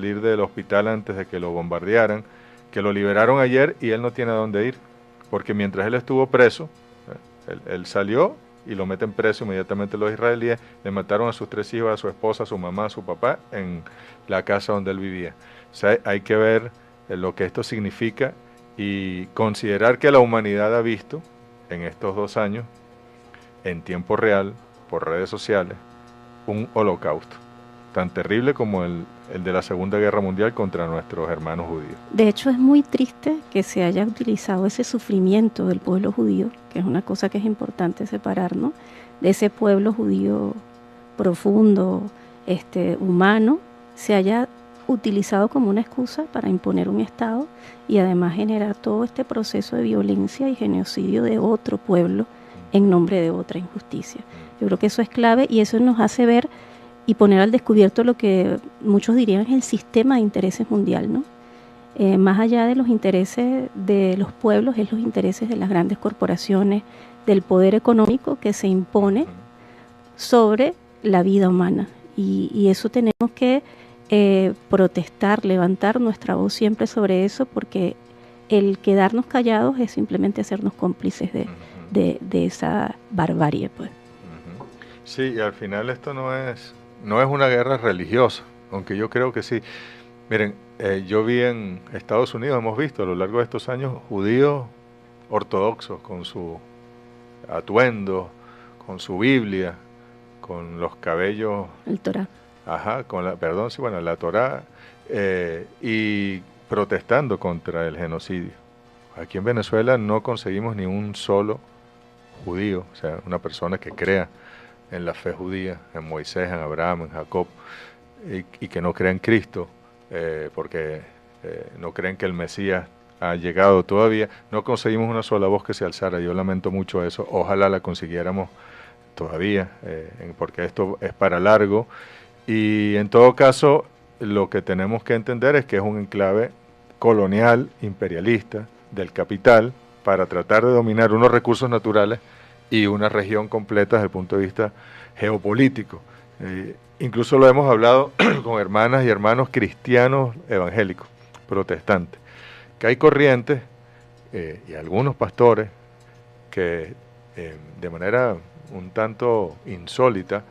salir del hospital antes de que lo bombardearan, que lo liberaron ayer y él no tiene a dónde ir, porque mientras él estuvo preso, él salió y lo meten preso inmediatamente los israelíes, le mataron a sus 3 hijos, a su esposa, a su mamá, a su papá, en la casa donde él vivía. O sea, hay que ver lo que esto significa y considerar que la humanidad ha visto en estos 2 años, en tiempo real, por redes sociales, un holocausto tan terrible como el de la Segunda Guerra Mundial contra nuestros hermanos judíos. De hecho, es muy triste que se haya utilizado ese sufrimiento del pueblo judío, que es una cosa que es importante separar, ¿no? De ese pueblo judío profundo, humano, se haya utilizado como una excusa para imponer un Estado y además generar todo este proceso de violencia y genocidio de otro pueblo en nombre de otra injusticia. Yo creo que eso es clave y eso nos hace ver y poner al descubierto lo que muchos dirían es el sistema de intereses mundial, ¿no? Más allá de los intereses de los pueblos, es los intereses de las grandes corporaciones, del poder económico que se impone sobre la vida humana. Y eso tenemos que protestar, levantar nuestra voz siempre sobre eso, porque el quedarnos callados es simplemente hacernos cómplices de esa barbarie, pues. Sí, y al final esto no es una guerra religiosa, aunque yo creo que sí. Miren, yo vi en Estados Unidos, hemos visto a lo largo de estos años judíos ortodoxos con su atuendo, con su Biblia, con los cabellos... El Torá. Ajá, la Torá, y protestando contra el genocidio. Aquí en Venezuela no conseguimos ni un solo judío, o sea, una persona que crea en la fe judía, en Moisés, en Abraham, en Jacob, y que no crea en Cristo, porque no creen que el Mesías ha llegado todavía. No conseguimos una sola voz que se alzara. Yo lamento mucho eso. Ojalá la consiguiéramos todavía, porque esto es para largo. Y en todo caso, lo que tenemos que entender es que es un enclave colonial, imperialista, del capital, para tratar de dominar unos recursos naturales y una región completa desde el punto de vista geopolítico. Incluso lo hemos hablado con hermanas y hermanos cristianos evangélicos, protestantes, que hay corrientes y algunos pastores que de manera un tanto insólita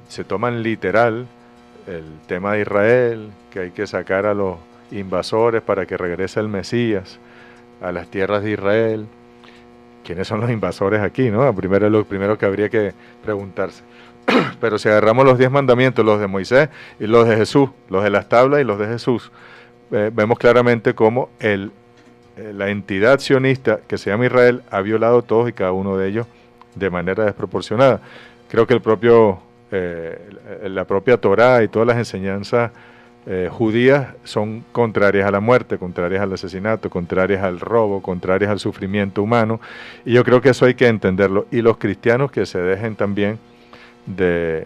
se toman literal el tema de Israel, que hay que sacar a los invasores para que regrese el Mesías a las tierras de Israel. ¿Quiénes son los invasores aquí, no? Lo primero que habría que preguntarse. Pero si agarramos los 10 mandamientos, los de Moisés y los de Jesús, los de las tablas y los de Jesús, vemos claramente cómo la entidad sionista que se llama Israel ha violado todos y cada uno de ellos de manera desproporcionada. Creo que la propia Torá y todas las enseñanzas judías son contrarias a la muerte, contrarias al asesinato, contrarias al robo, contrarias al sufrimiento humano, y yo creo que eso hay que entenderlo. Y los cristianos que se dejen también de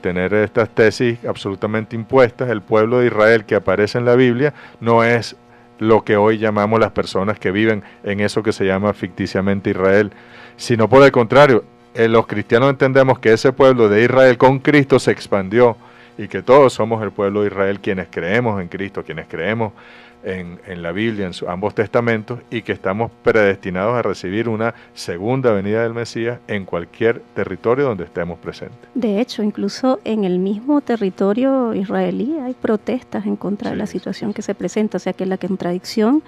tener estas tesis absolutamente impuestas. El pueblo de Israel que aparece en la Biblia no es lo que hoy llamamos las personas que viven en eso que se llama ficticiamente Israel, sino por el contrario, los cristianos entendemos que ese pueblo de Israel con Cristo se expandió y que todos somos el pueblo de Israel quienes creemos en Cristo, quienes creemos en la Biblia, en ambos testamentos, y que estamos predestinados a recibir una segunda venida del Mesías en cualquier territorio donde estemos presentes. De hecho, incluso en el mismo territorio israelí hay protestas en contra de la situación que se presenta, o sea que la contradicción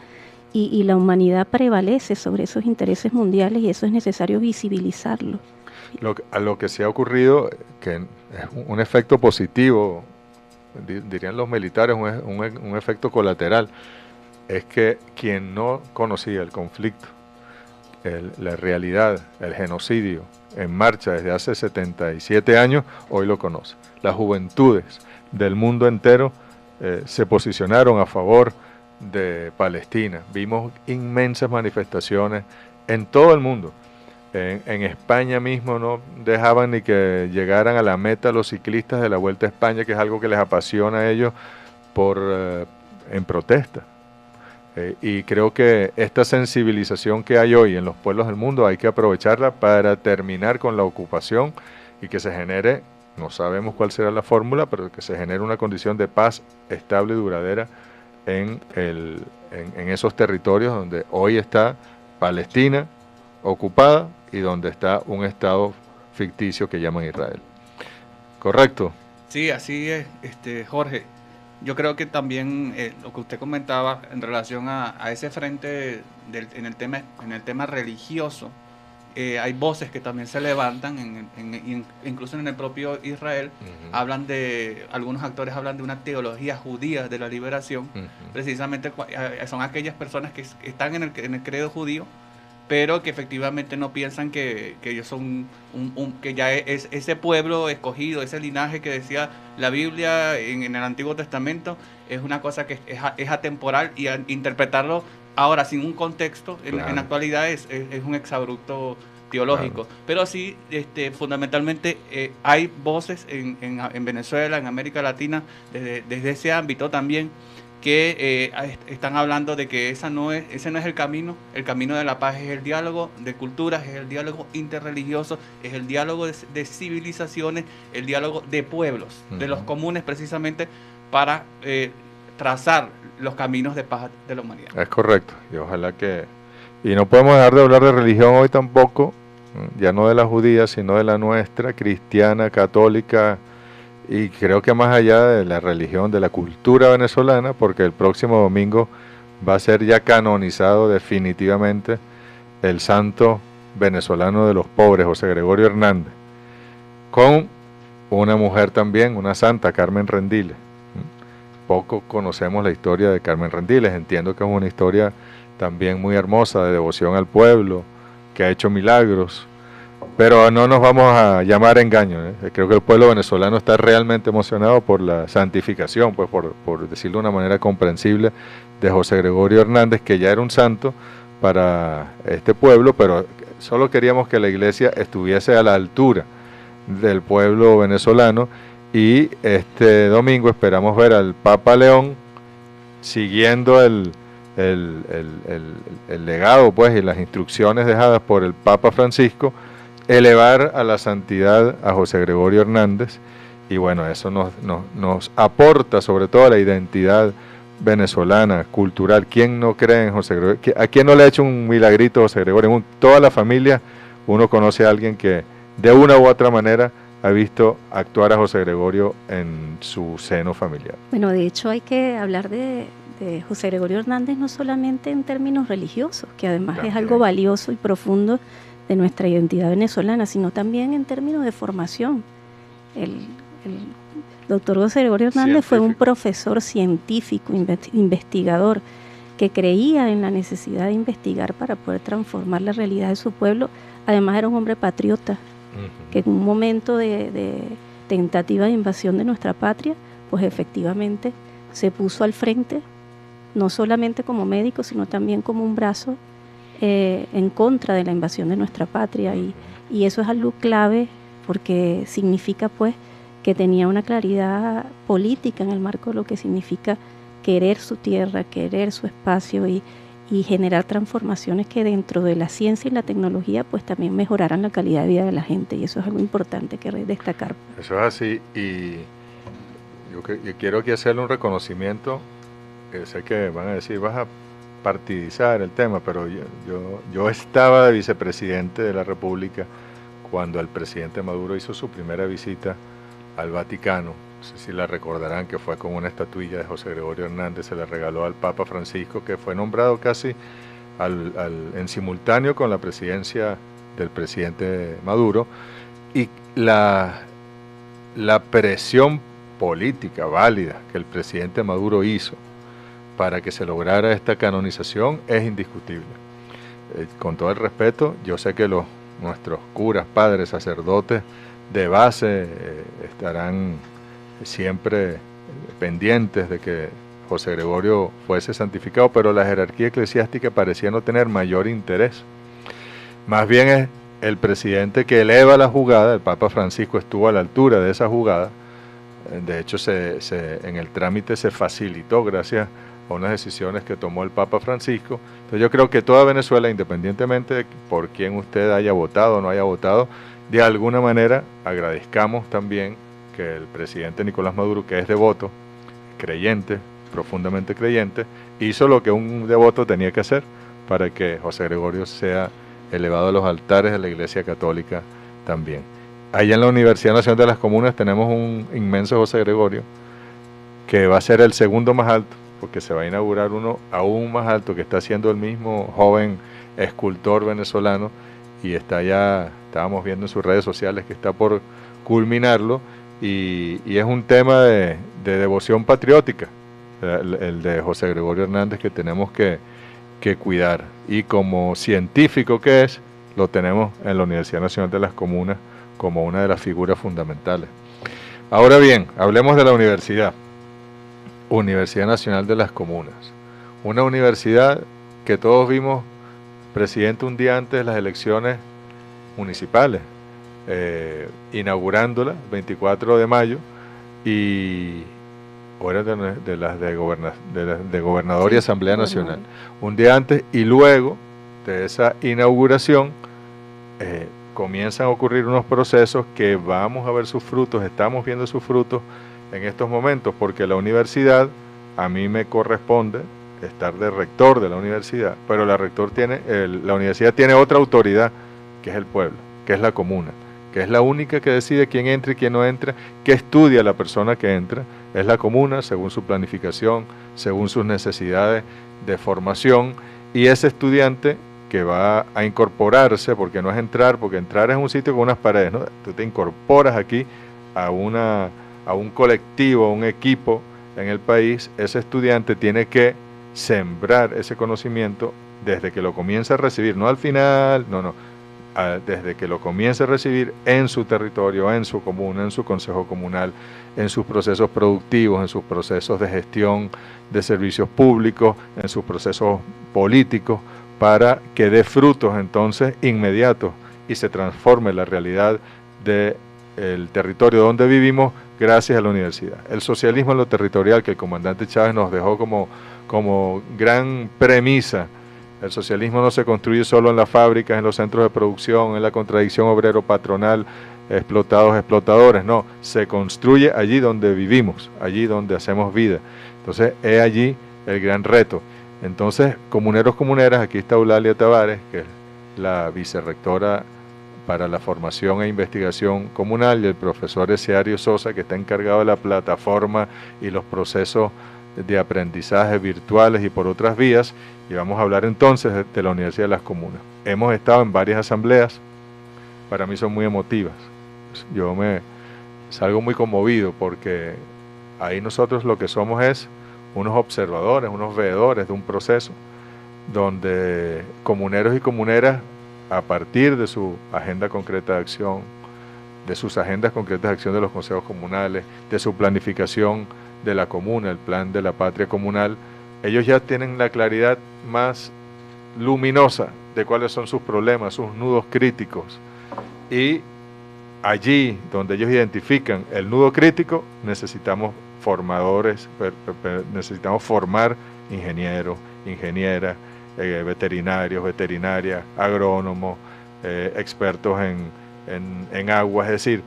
y la humanidad prevalece sobre esos intereses mundiales y eso es necesario visibilizarlo. A lo que se ha ocurrido, que es un efecto positivo, dirían los militares, un efecto colateral, es que quien no conocía el conflicto, la realidad, el genocidio en marcha desde hace 77 años, hoy lo conoce. Las juventudes del mundo entero se posicionaron a favor de Palestina. Vimos inmensas manifestaciones en todo el mundo. En España mismo no dejaban ni que llegaran a la meta los ciclistas de la Vuelta a España, que es algo que les apasiona a ellos en protesta. Y creo que esta sensibilización que hay hoy en los pueblos del mundo hay que aprovecharla para terminar con la ocupación y que se genere no sabemos cuál será la fórmula, pero que se genere una condición de paz estable y duradera en esos territorios donde hoy está Palestina ocupada y donde está un Estado ficticio que llaman Israel. ¿Correcto? Sí, así es, Jorge. Yo creo que también lo que usted comentaba en relación a ese frente en el tema religioso, hay voces que también se levantan, incluso en el propio Israel, algunos actores hablan de una teología judía de la liberación, precisamente son aquellas personas que están en el credo judío, pero que efectivamente no piensan que ellos son que ya es ese pueblo escogido, ese linaje que decía la Biblia en el Antiguo Testamento, es una cosa que es atemporal, y interpretarlo ahora sin un contexto en la actualidad es un exabrupto teológico. Claro. Pero sí, fundamentalmente hay voces en Venezuela, en América Latina, desde ese ámbito también, que están hablando de que ese no es el camino de la paz es el diálogo de culturas, es el diálogo interreligioso, es el diálogo de civilizaciones, el diálogo de pueblos, de los comunes, precisamente para trazar los caminos de paz de la humanidad. Es correcto, y ojalá que... Y no podemos dejar de hablar de religión hoy tampoco, ya no de la judía, sino de la nuestra, cristiana, católica, y creo que más allá de la religión, de la cultura venezolana, porque el próximo domingo va a ser ya canonizado definitivamente el santo venezolano de los pobres, José Gregorio Hernández, con una mujer también, una santa, Carmen Rendiles. Poco conocemos la historia de Carmen Rendiles, entiendo que es una historia también muy hermosa de devoción al pueblo, que ha hecho milagros, pero no nos vamos a llamar a engaño, ¿eh? Creo que el pueblo venezolano está realmente emocionado por la santificación, pues por decirlo de una manera comprensible, de José Gregorio Hernández, que ya era un santo para este pueblo, pero solo queríamos que la iglesia estuviese a la altura del pueblo venezolano, y este domingo esperamos ver al Papa León siguiendo el legado, pues, y las instrucciones dejadas por el Papa Francisco, elevar a la santidad a José Gregorio Hernández, y bueno, eso nos aporta sobre todo la identidad venezolana, cultural. ¿Quién no cree en José Gregorio? ¿A quién no le ha hecho un milagrito a José Gregorio? En toda la familia uno conoce a alguien que de una u otra manera ha visto actuar a José Gregorio en su seno familiar. Bueno, de hecho hay que hablar de José Gregorio Hernández no solamente en términos religiosos, que además es algo valioso y profundo de nuestra identidad venezolana, sino también en términos de formación. El doctor José Gregorio Hernández fue un profesor científico, investigador, que creía en la necesidad de investigar para poder transformar la realidad de su pueblo. Además era un hombre patriota, que en un momento de tentativa de invasión de nuestra patria, pues efectivamente se puso al frente, no solamente como médico, sino también como un brazo en contra de la invasión de nuestra patria, y eso es algo clave porque significa pues que tenía una claridad política en el marco de lo que significa querer su tierra, querer su espacio y generar transformaciones que dentro de la ciencia y la tecnología pues también mejoraran la calidad de vida de la gente, y eso es algo importante que destacar. Eso es así, y yo quiero aquí hacerle un reconocimiento, que sé que van a decir, vas a partidizar el tema, pero yo estaba de vicepresidente de la República cuando el presidente Maduro hizo su primera visita al Vaticano. No sé si la recordarán, que fue con una estatuilla de José Gregorio Hernández, se la regaló al Papa Francisco, que fue nombrado casi en simultáneo con la presidencia del presidente Maduro, y la presión política válida que el presidente Maduro hizo para que se lograra esta canonización es indiscutible. Con todo el respeto, yo sé que nuestros curas, padres, sacerdotes de base estarán siempre pendientes de que José Gregorio fuese santificado, pero la jerarquía eclesiástica parecía no tener mayor interés. Más bien es el presidente que eleva la jugada. El Papa Francisco estuvo a la altura de esa jugada. De hecho, en el trámite se facilitó gracias a unas decisiones que tomó el Papa Francisco. Entonces yo creo que toda Venezuela, independientemente de por quién usted haya votado o no haya votado, de alguna manera agradezcamos también que el presidente Nicolás Maduro, que es devoto, creyente, profundamente creyente, hizo lo que un devoto tenía que hacer para que José Gregorio sea elevado a los altares de la Iglesia Católica también. Allá en la Universidad Nacional de las Comunas tenemos un inmenso José Gregorio, que va a ser el segundo más alto, porque se va a inaugurar uno aún más alto, que está haciendo el mismo joven escultor venezolano, y está ya, estábamos viendo en sus redes sociales que está por culminarlo, y es un tema de devoción patriótica, el de José Gregorio Hernández, que tenemos que cuidar, y como científico que es, lo tenemos en la Universidad Nacional de las Comunas como una de las figuras fundamentales. Ahora bien, hablemos de la universidad. Universidad Nacional de las Comunas, una universidad que todos vimos presidente un día antes de las elecciones municipales, inaugurándola, 24 de mayo, y era de las de gobernador y Asamblea Nacional, un día antes, y luego de esa inauguración comienzan a ocurrir unos procesos que vamos a ver sus frutos, estamos viendo sus frutos en estos momentos, porque la universidad, a mí me corresponde estar de rector de la universidad, pero la universidad tiene otra autoridad, que es el pueblo, que es la comuna, que es la única que decide quién entra y quién no entra, qué estudia la persona que entra, es la comuna, según su planificación, según sus necesidades de formación, y ese estudiante que va a incorporarse, porque no es entrar, porque entrar es un sitio con unas paredes, ¿no? Tú te incorporas aquí a un colectivo, a un equipo en el país. Ese estudiante tiene que sembrar ese conocimiento desde que lo comienza a recibir, no al final, desde que lo comienza a recibir en su territorio, en su comuna, en su consejo comunal, en sus procesos productivos, en sus procesos de gestión de servicios públicos, en sus procesos políticos, para que dé frutos entonces inmediatos y se transforme la realidad del territorio donde vivimos gracias a la universidad. El socialismo en lo territorial, que el comandante Chávez nos dejó como gran premisa. El socialismo no se construye solo en las fábricas, en los centros de producción, en la contradicción obrero-patronal, explotados, explotadores, no, se construye allí donde vivimos, allí donde hacemos vida. Entonces, es allí el gran reto. Entonces, comuneros, comuneras, aquí está Eulalia Tavares, que es la vicerrectora para la formación e investigación comunal, y el profesor Eseario Sosa, que está encargado de la plataforma y los procesos de aprendizaje virtuales y por otras vías, y vamos a hablar entonces de la Universidad de las Comunas. Hemos estado en varias asambleas, para mí son muy emotivas, yo me salgo muy conmovido, porque ahí nosotros lo que somos es unos observadores, unos veedores de un proceso, donde comuneros y comuneras, a partir de su agenda concreta de acción, de sus agendas concretas de acción de los consejos comunales, de su planificación de la comuna, el plan de la patria comunal, ellos ya tienen la claridad más luminosa de cuáles son sus problemas, sus nudos críticos, y allí donde ellos identifican el nudo crítico, necesitamos formadores, necesitamos formar ingenieros, ingenieras, veterinarios, veterinarias, agrónomos, expertos en aguas, es decir,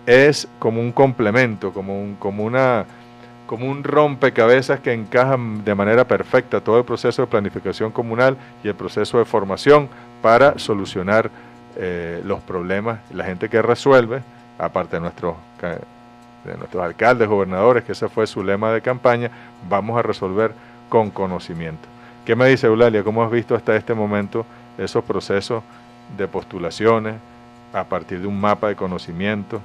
es como un complemento, como un rompecabezas que encajan de manera perfecta todo el proceso de planificación comunal y el proceso de formación para solucionar los problemas. La gente que resuelve, aparte de nuestros alcaldes, gobernadores, que ese fue su lema de campaña, vamos a resolver con conocimiento. ¿Qué me dice Eulalia? ¿Cómo has visto hasta este momento esos procesos de postulaciones a partir de un mapa de conocimiento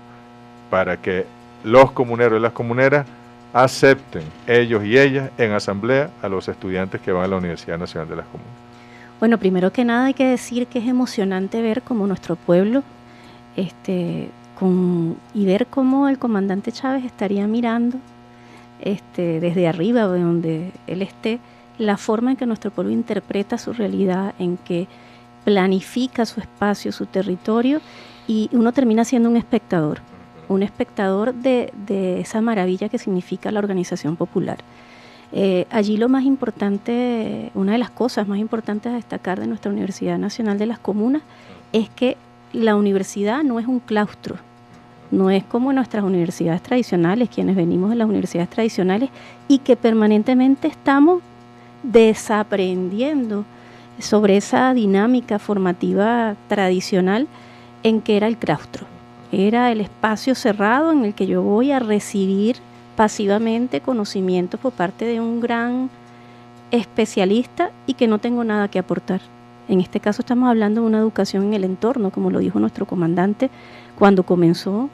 para que los comuneros y las comuneras acepten, ellos y ellas, en asamblea a los estudiantes que van a la Universidad Nacional de las Comunas? Bueno, primero que nada hay que decir que es emocionante ver cómo nuestro pueblo y ver cómo el comandante Chávez estaría mirando desde arriba, de donde él esté, la forma en que nuestro pueblo interpreta su realidad, en que planifica su espacio, su territorio, y uno termina siendo un espectador de esa maravilla que significa la organización popular. Allí lo más importante, una de las cosas más importantes a destacar de nuestra Universidad Nacional de las Comunas, es que la universidad no es un claustro, no es como nuestras universidades tradicionales, quienes venimos de las universidades tradicionales y que permanentemente estamos desaprendiendo sobre esa dinámica formativa tradicional en que era el claustro. Era el espacio cerrado en el que yo voy a recibir pasivamente conocimientos por parte de un gran especialista y que no tengo nada que aportar. En este caso estamos hablando de una educación en el entorno, como lo dijo nuestro comandante cuando comenzó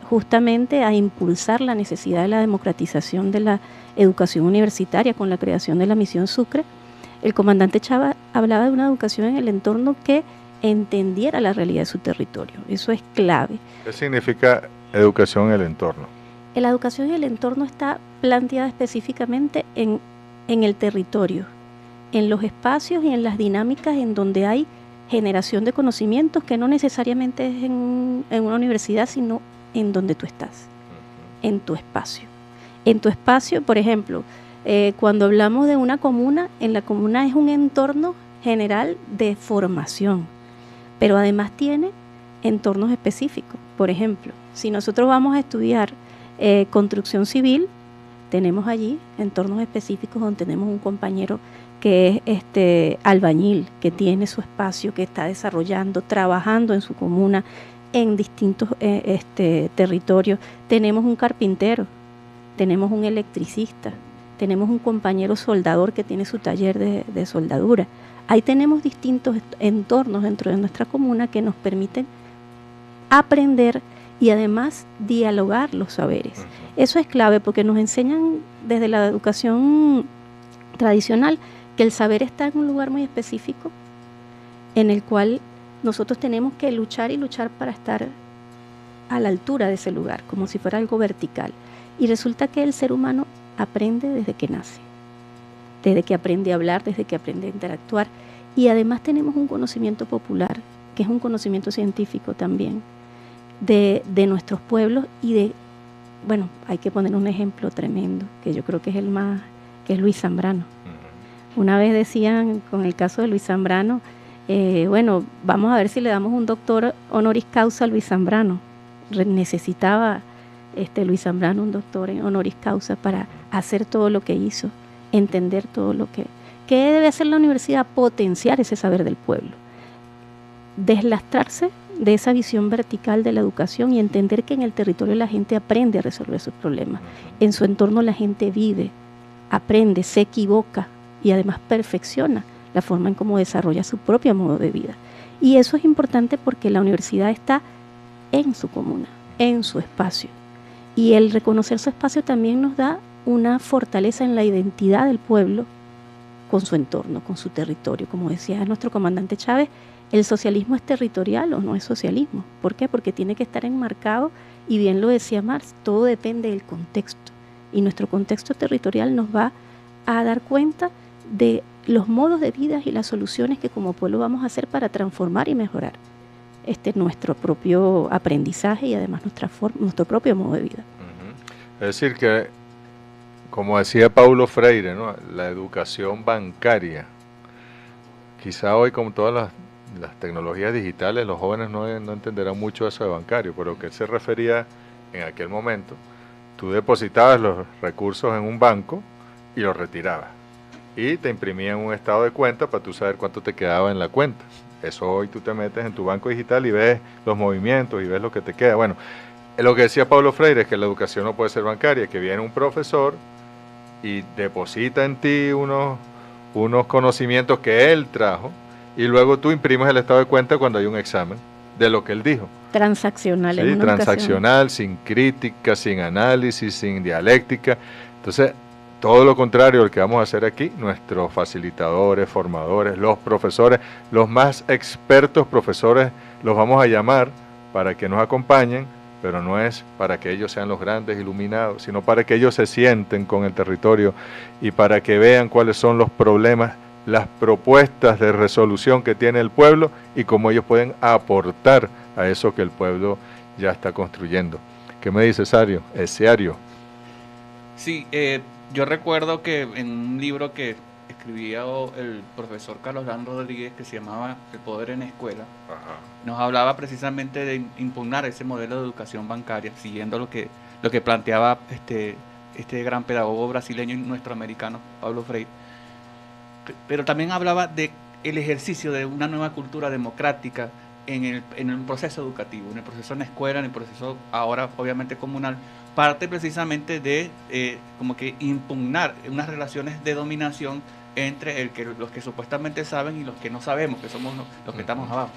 justamente a impulsar la necesidad de la democratización de la educación universitaria con la creación de la Misión Sucre. El comandante Chávez hablaba de una educación en el entorno que entendiera la realidad de su territorio. Eso es clave. ¿Qué significa educación en el entorno? La educación en el entorno está planteada específicamente en el territorio, en los espacios y en las dinámicas en donde hay generación de conocimientos que no necesariamente es en una universidad, sino en donde tú estás, en tu espacio. En tu espacio, por ejemplo, cuando hablamos de una comuna, en la comuna es un entorno general de formación, pero además tiene entornos específicos. Por ejemplo, si nosotros vamos a estudiar construcción civil, tenemos allí entornos específicos donde tenemos un compañero que es albañil, que tiene su espacio, que está desarrollando, trabajando en su comuna, en distintos territorios. Tenemos un carpintero, tenemos un electricista, tenemos un compañero soldador que tiene su taller de soldadura. Ahí tenemos distintos entornos dentro de nuestra comuna que nos permiten aprender y además dialogar los saberes. Eso es clave porque nos enseñan desde la educación tradicional que el saber está en un lugar muy específico en el cual nosotros tenemos que luchar y luchar para estar a la altura de ese lugar, como si fuera algo vertical. Y resulta que el ser humano aprende desde que nace, desde que aprende a hablar, desde que aprende a interactuar. Y además tenemos un conocimiento popular, que es un conocimiento científico también, de nuestros pueblos y de, bueno, hay que poner un ejemplo tremendo, que yo creo que es el más, que es Luis Zambrano. Una vez decían, con el caso de Luis Zambrano, bueno, vamos a ver si le damos un doctor honoris causa a Luis Zambrano. Necesitaba Luis Zambrano un doctor honoris causa para hacer todo lo que hizo, entender todo lo que... ¿Qué debe hacer la universidad? Potenciar ese saber del pueblo, deslastrarse de esa visión vertical de la educación y entender que en el territorio la gente aprende a resolver sus problemas. En su entorno la gente vive, aprende, se equivoca y además perfecciona la forma en cómo desarrolla su propio modo de vida. Y eso es importante porque la universidad está en su comuna, en su espacio. Y el reconocer su espacio también nos da una fortaleza en la identidad del pueblo con su entorno, con su territorio. Como decía nuestro comandante Chávez, ¿el socialismo es territorial o no es socialismo? ¿Por qué? Porque tiene que estar enmarcado, y bien lo decía Marx, todo depende del contexto. Y nuestro contexto territorial nos va a dar cuenta de los modos de vida y las soluciones que como pueblo vamos a hacer para transformar y mejorar nuestro propio aprendizaje y además nuestro propio modo de vida. Es decir que, como decía Paulo Freire, ¿no?, la educación bancaria, quizá hoy con todas las tecnologías digitales los jóvenes no entenderán mucho eso de bancario, pero que él se refería en aquel momento, tú depositabas los recursos en un banco y los retirabas y te imprimían un estado de cuenta para tú saber cuánto te quedaba en la cuenta. Eso hoy tú te metes en tu banco digital y ves los movimientos y ves lo que te queda. Bueno, lo que decía Paulo Freire es que la educación no puede ser bancaria, que viene un profesor y deposita en ti unos conocimientos que él trajo y luego tú imprimes el estado de cuenta cuando hay un examen de lo que él dijo. Transaccional. Sí, transaccional, sin crítica, sin análisis, sin dialéctica. Entonces, todo lo contrario al que vamos a hacer aquí, nuestros facilitadores, formadores, los profesores, los más expertos profesores, los vamos a llamar para que nos acompañen, pero no es para que ellos sean los grandes iluminados, sino para que ellos se sienten con el territorio y para que vean cuáles son los problemas, las propuestas de resolución que tiene el pueblo y cómo ellos pueden aportar a eso que el pueblo ya está construyendo. ¿Qué me dice Sario? Sí, yo recuerdo que en un libro que escribía el profesor Carlos Dan Rodríguez, que se llamaba El poder en la escuela, Ajá. nos hablaba precisamente de impugnar ese modelo de educación bancaria, siguiendo lo que planteaba este gran pedagogo brasileño y nuestro americano, Pablo Freire. Pero también hablaba de el ejercicio de una nueva cultura democrática en el proceso educativo, en el proceso en la escuela, en el proceso ahora obviamente comunal, parte precisamente de como que impugnar unas relaciones de dominación entre los que supuestamente saben y los que no sabemos, que somos los que estamos abajo.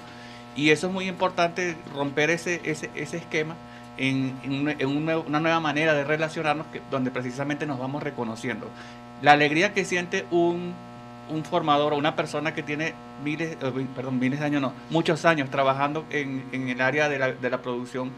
Y eso es muy importante, romper ese esquema en una nueva manera de relacionarnos, donde precisamente nos vamos reconociendo. La alegría que siente un formador o una persona que tiene muchos años trabajando en el área de la producción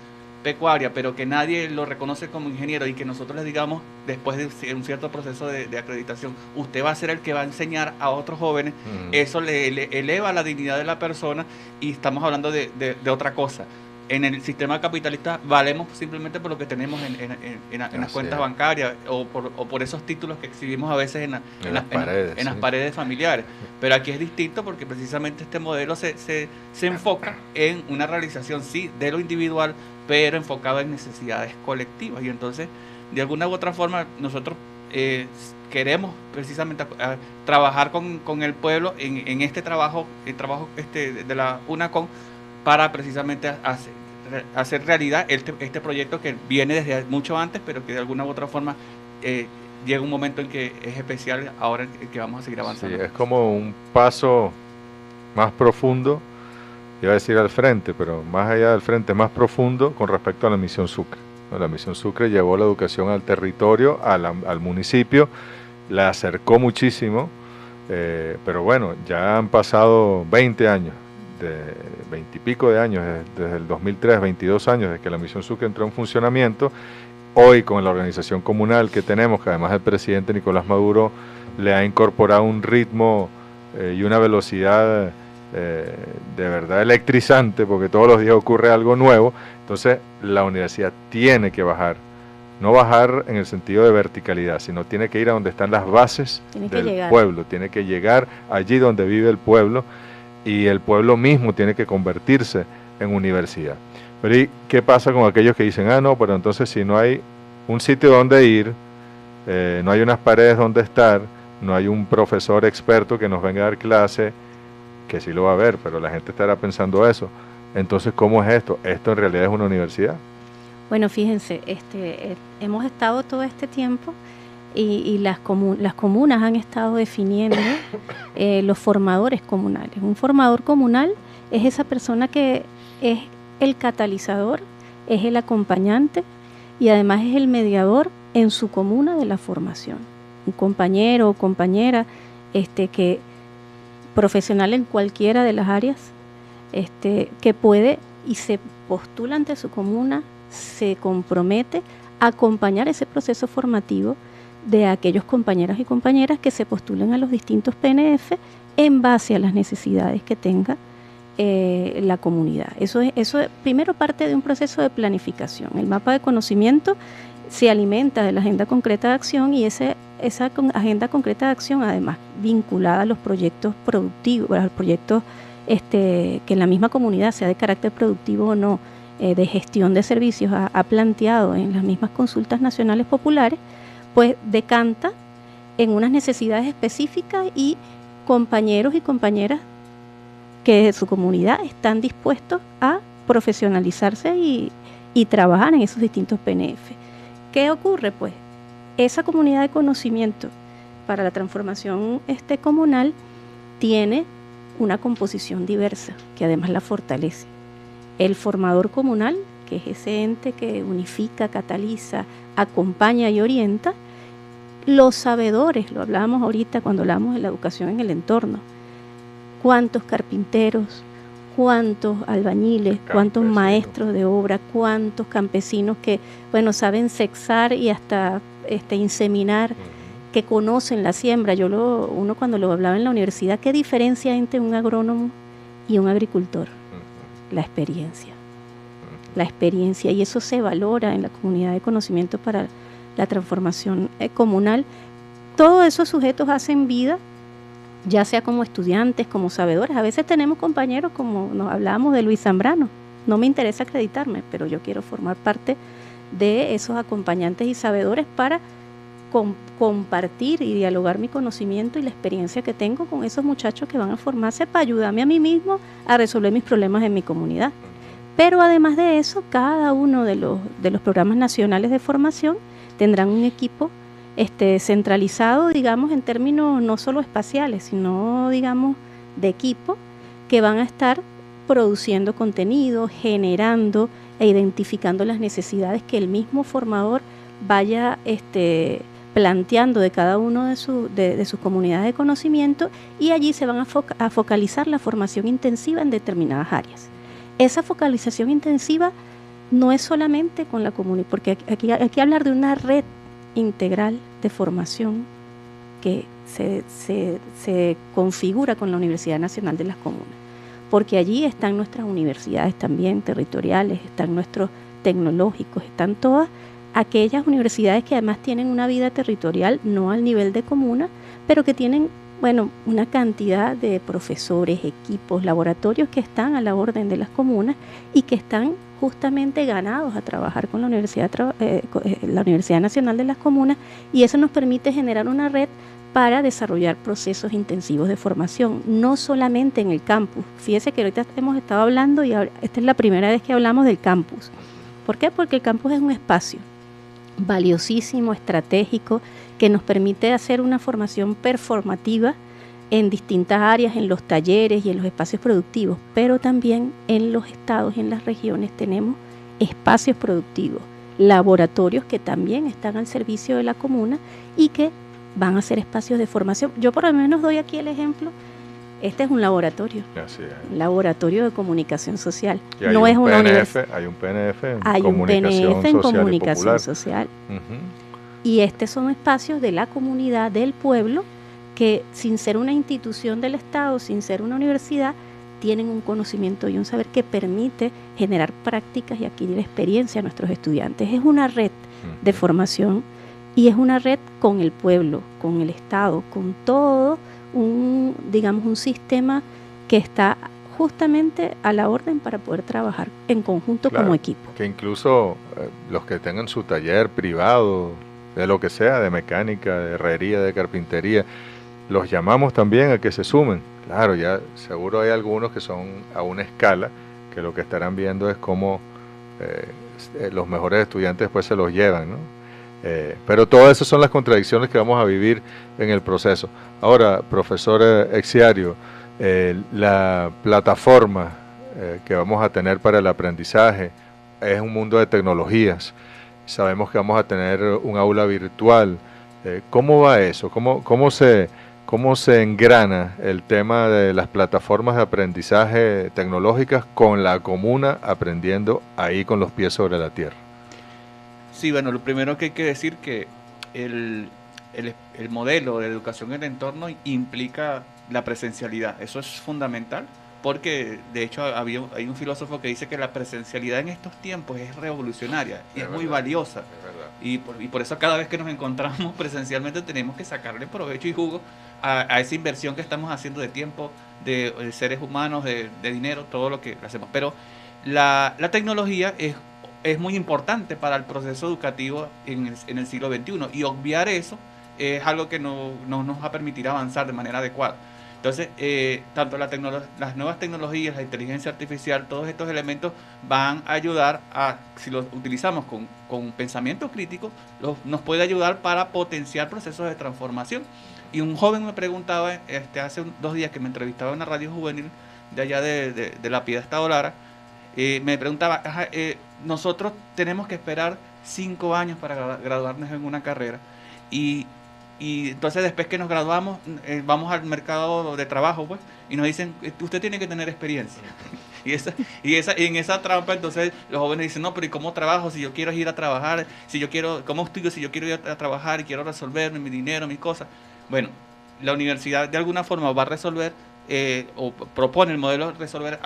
pecuaria, pero que nadie lo reconoce como ingeniero, y que nosotros les digamos, después de un cierto proceso de acreditación, usted va a ser el que va a enseñar a otros jóvenes, eso le eleva la dignidad de la persona, y estamos hablando de otra cosa. En el sistema capitalista valemos simplemente por lo que tenemos en las cuentas bancarias, o por esos títulos que exhibimos a veces en las paredes familiares. Pero aquí es distinto, porque precisamente este modelo se enfoca en una realización, sí, de lo individual, pero enfocado en necesidades colectivas. Y entonces, de alguna u otra forma, nosotros queremos precisamente trabajar con el pueblo en este trabajo, de la UNACON, para precisamente hacer realidad este proyecto que viene desde mucho antes, pero que de alguna u otra forma llega un momento en que es especial ahora, en que vamos a seguir avanzando. Sí, es como un paso más profundo, iba a decir al frente, pero más allá del frente, más profundo con respecto a la Misión Sucre. La Misión Sucre llevó la educación al territorio, al municipio, la acercó muchísimo, pero bueno, ya han pasado 20 años, de 20 y pico de años, desde el 2003, 22 años desde que la Misión Sucre entró en funcionamiento. Hoy, con la organización comunal que tenemos, que además el presidente Nicolás Maduro le ha incorporado un ritmo y una velocidad de verdad electrizante, porque todos los días ocurre algo nuevo. Entonces la universidad tiene que bajar, no bajar en el sentido de verticalidad, sino tiene que ir a donde están las bases del pueblo, tiene que llegar allí donde vive el pueblo, y el pueblo mismo tiene que convertirse en universidad. Pero ¿y qué pasa con aquellos que dicen, no, pero entonces si no hay un sitio donde ir, no hay unas paredes donde estar, no hay un profesor experto que nos venga a dar clase, que sí lo va a haber, pero la gente estará pensando eso? Entonces, ¿cómo es esto? ¿Esto en realidad es una universidad? Bueno, fíjense, hemos estado todo este tiempo y las comunas han estado definiendo los formadores comunales. Un formador comunal es esa persona que es el catalizador, es el acompañante y además es el mediador en su comuna de la formación. Un compañero o compañera que profesional en cualquiera de las áreas, que puede y se postula ante su comuna, se compromete a acompañar ese proceso formativo de aquellos compañeras y compañeras que se postulen a los distintos PNF en base a las necesidades que tenga la comunidad. Eso primero parte de un proceso de planificación. El mapa de conocimiento se alimenta de la agenda concreta de acción, y esa agenda concreta de acción, además vinculada a los proyectos productivos, a los proyectos que en la misma comunidad, sea de carácter productivo o no, de gestión de servicios, ha planteado en las mismas consultas nacionales populares, pues decanta en unas necesidades específicas, y compañeros y compañeras que de su comunidad están dispuestos a profesionalizarse y trabajar en esos distintos PNF. ¿Qué ocurre? Pues esa comunidad de conocimiento para la transformación comunal tiene una composición diversa, que además la fortalece. El formador comunal, que es ese ente que unifica, cataliza, acompaña y orienta. Los sabedores, lo hablábamos ahorita cuando hablamos de la educación en el entorno. ¿Cuántos carpinteros, cuántos albañiles, cuántos maestros de obra, cuántos campesinos que, saben sexar y hasta inseminar, que conocen la siembra? Uno cuando lo hablaba en la universidad, ¿qué diferencia hay entre un agrónomo y un agricultor? La experiencia. La experiencia, y eso se valora en la comunidad de conocimiento para la transformación comunal. Todos esos sujetos hacen vida ya sea como estudiantes, como sabedores. A veces tenemos compañeros, como nos hablábamos de Luis Zambrano, no me interesa acreditarme, pero yo quiero formar parte de esos acompañantes y sabedores para compartir y dialogar mi conocimiento y la experiencia que tengo con esos muchachos que van a formarse para ayudarme a mí mismo a resolver mis problemas en mi comunidad. Pero además de eso, cada uno de los programas nacionales de formación tendrán un equipo centralizado, digamos, en términos no solo espaciales, sino, digamos, de equipo, que van a estar produciendo contenido, generando e identificando las necesidades que el mismo formador vaya planteando de cada uno de sus comunidades de conocimiento, y allí se van a focalizar la formación intensiva en determinadas áreas. Esa focalización intensiva no es solamente con la comunidad, porque aquí hablar de una red integral de formación que se configura con la Universidad Nacional de las Comunas, porque allí están nuestras universidades también territoriales, están nuestros tecnológicos, están todas aquellas universidades que además tienen una vida territorial no al nivel de comuna, pero que tienen, bueno, una cantidad de profesores, equipos, laboratorios que están a la orden de las comunas y que están justamente ganados a trabajar con la Universidad Nacional de las Comunas, y eso nos permite generar una red para desarrollar procesos intensivos de formación, no solamente en el campus. Fíjese que ahorita hemos estado hablando, y ahora, esta es la primera vez que hablamos del campus. ¿Por qué? Porque el campus es un espacio valiosísimo, estratégico, que nos permite hacer una formación performativa en distintas áreas, en los talleres y en los espacios productivos, pero también en los estados y en las regiones tenemos espacios productivos, laboratorios que también están al servicio de la comuna y que van a ser espacios de formación. Yo por lo menos doy aquí el ejemplo. Este es un laboratorio, un laboratorio de comunicación social. No es una universidad. Hay un PNF en hay comunicación un PNF en social comunicación social. Y estos son espacios de la comunidad, del pueblo, que sin ser una institución del Estado, sin ser una universidad, tienen un conocimiento y un saber que permite generar prácticas y adquirir experiencia a nuestros estudiantes. Es una red de formación y es una red con el pueblo, con el Estado, con todo un sistema que está justamente a la orden para poder trabajar en conjunto, claro, como equipo. Que incluso los que tengan su taller privado, de lo que sea, de mecánica, de herrería, de carpintería, los llamamos también a que se sumen. Claro, ya seguro hay algunos que son a una escala, que lo que estarán viendo es cómo los mejores estudiantes después se los llevan, ¿no? Pero todas esas son las contradicciones que vamos a vivir en el proceso. Ahora, profesor Exciario, la plataforma que vamos a tener para el aprendizaje es un mundo de tecnologías. Sabemos que vamos a tener un aula virtual. ¿Cómo va eso? ¿Cómo se engrana el tema de las plataformas de aprendizaje tecnológicas con la comuna aprendiendo ahí con los pies sobre la tierra? Sí, bueno, lo primero que hay que decir que el modelo de educación en el entorno implica la presencialidad. Eso es fundamental, porque de hecho hay un filósofo que dice que la presencialidad en estos tiempos es revolucionaria y es muy valiosa. Y por eso cada vez que nos encontramos presencialmente tenemos que sacarle provecho y jugo a esa inversión que estamos haciendo de tiempo, de seres humanos, de dinero, todo lo que hacemos. Pero la tecnología es muy importante para el proceso educativo en el siglo XXI, y obviar eso es algo que no nos va a permitir avanzar de manera adecuada. Entonces, tanto las nuevas tecnologías, la inteligencia artificial, todos estos elementos van a ayudar si los utilizamos con pensamiento crítico, nos puede ayudar para potenciar procesos de transformación. Y un joven me preguntaba hace 2 días que me entrevistaba en una radio juvenil de allá de La Piedad Estado Lara, me preguntaba, nosotros tenemos que esperar 5 años para graduarnos en una carrera, y entonces después que nos graduamos vamos al mercado de trabajo, pues, y nos dicen, usted tiene que tener experiencia. y en esa trampa, entonces los jóvenes dicen, no, pero ¿y cómo trabajo si yo quiero ir a trabajar? ¿Cómo estudio si yo quiero ir a trabajar y quiero resolver mi dinero, mis cosas? Bueno, la universidad de alguna forma va a resolver o propone el modelo de resolver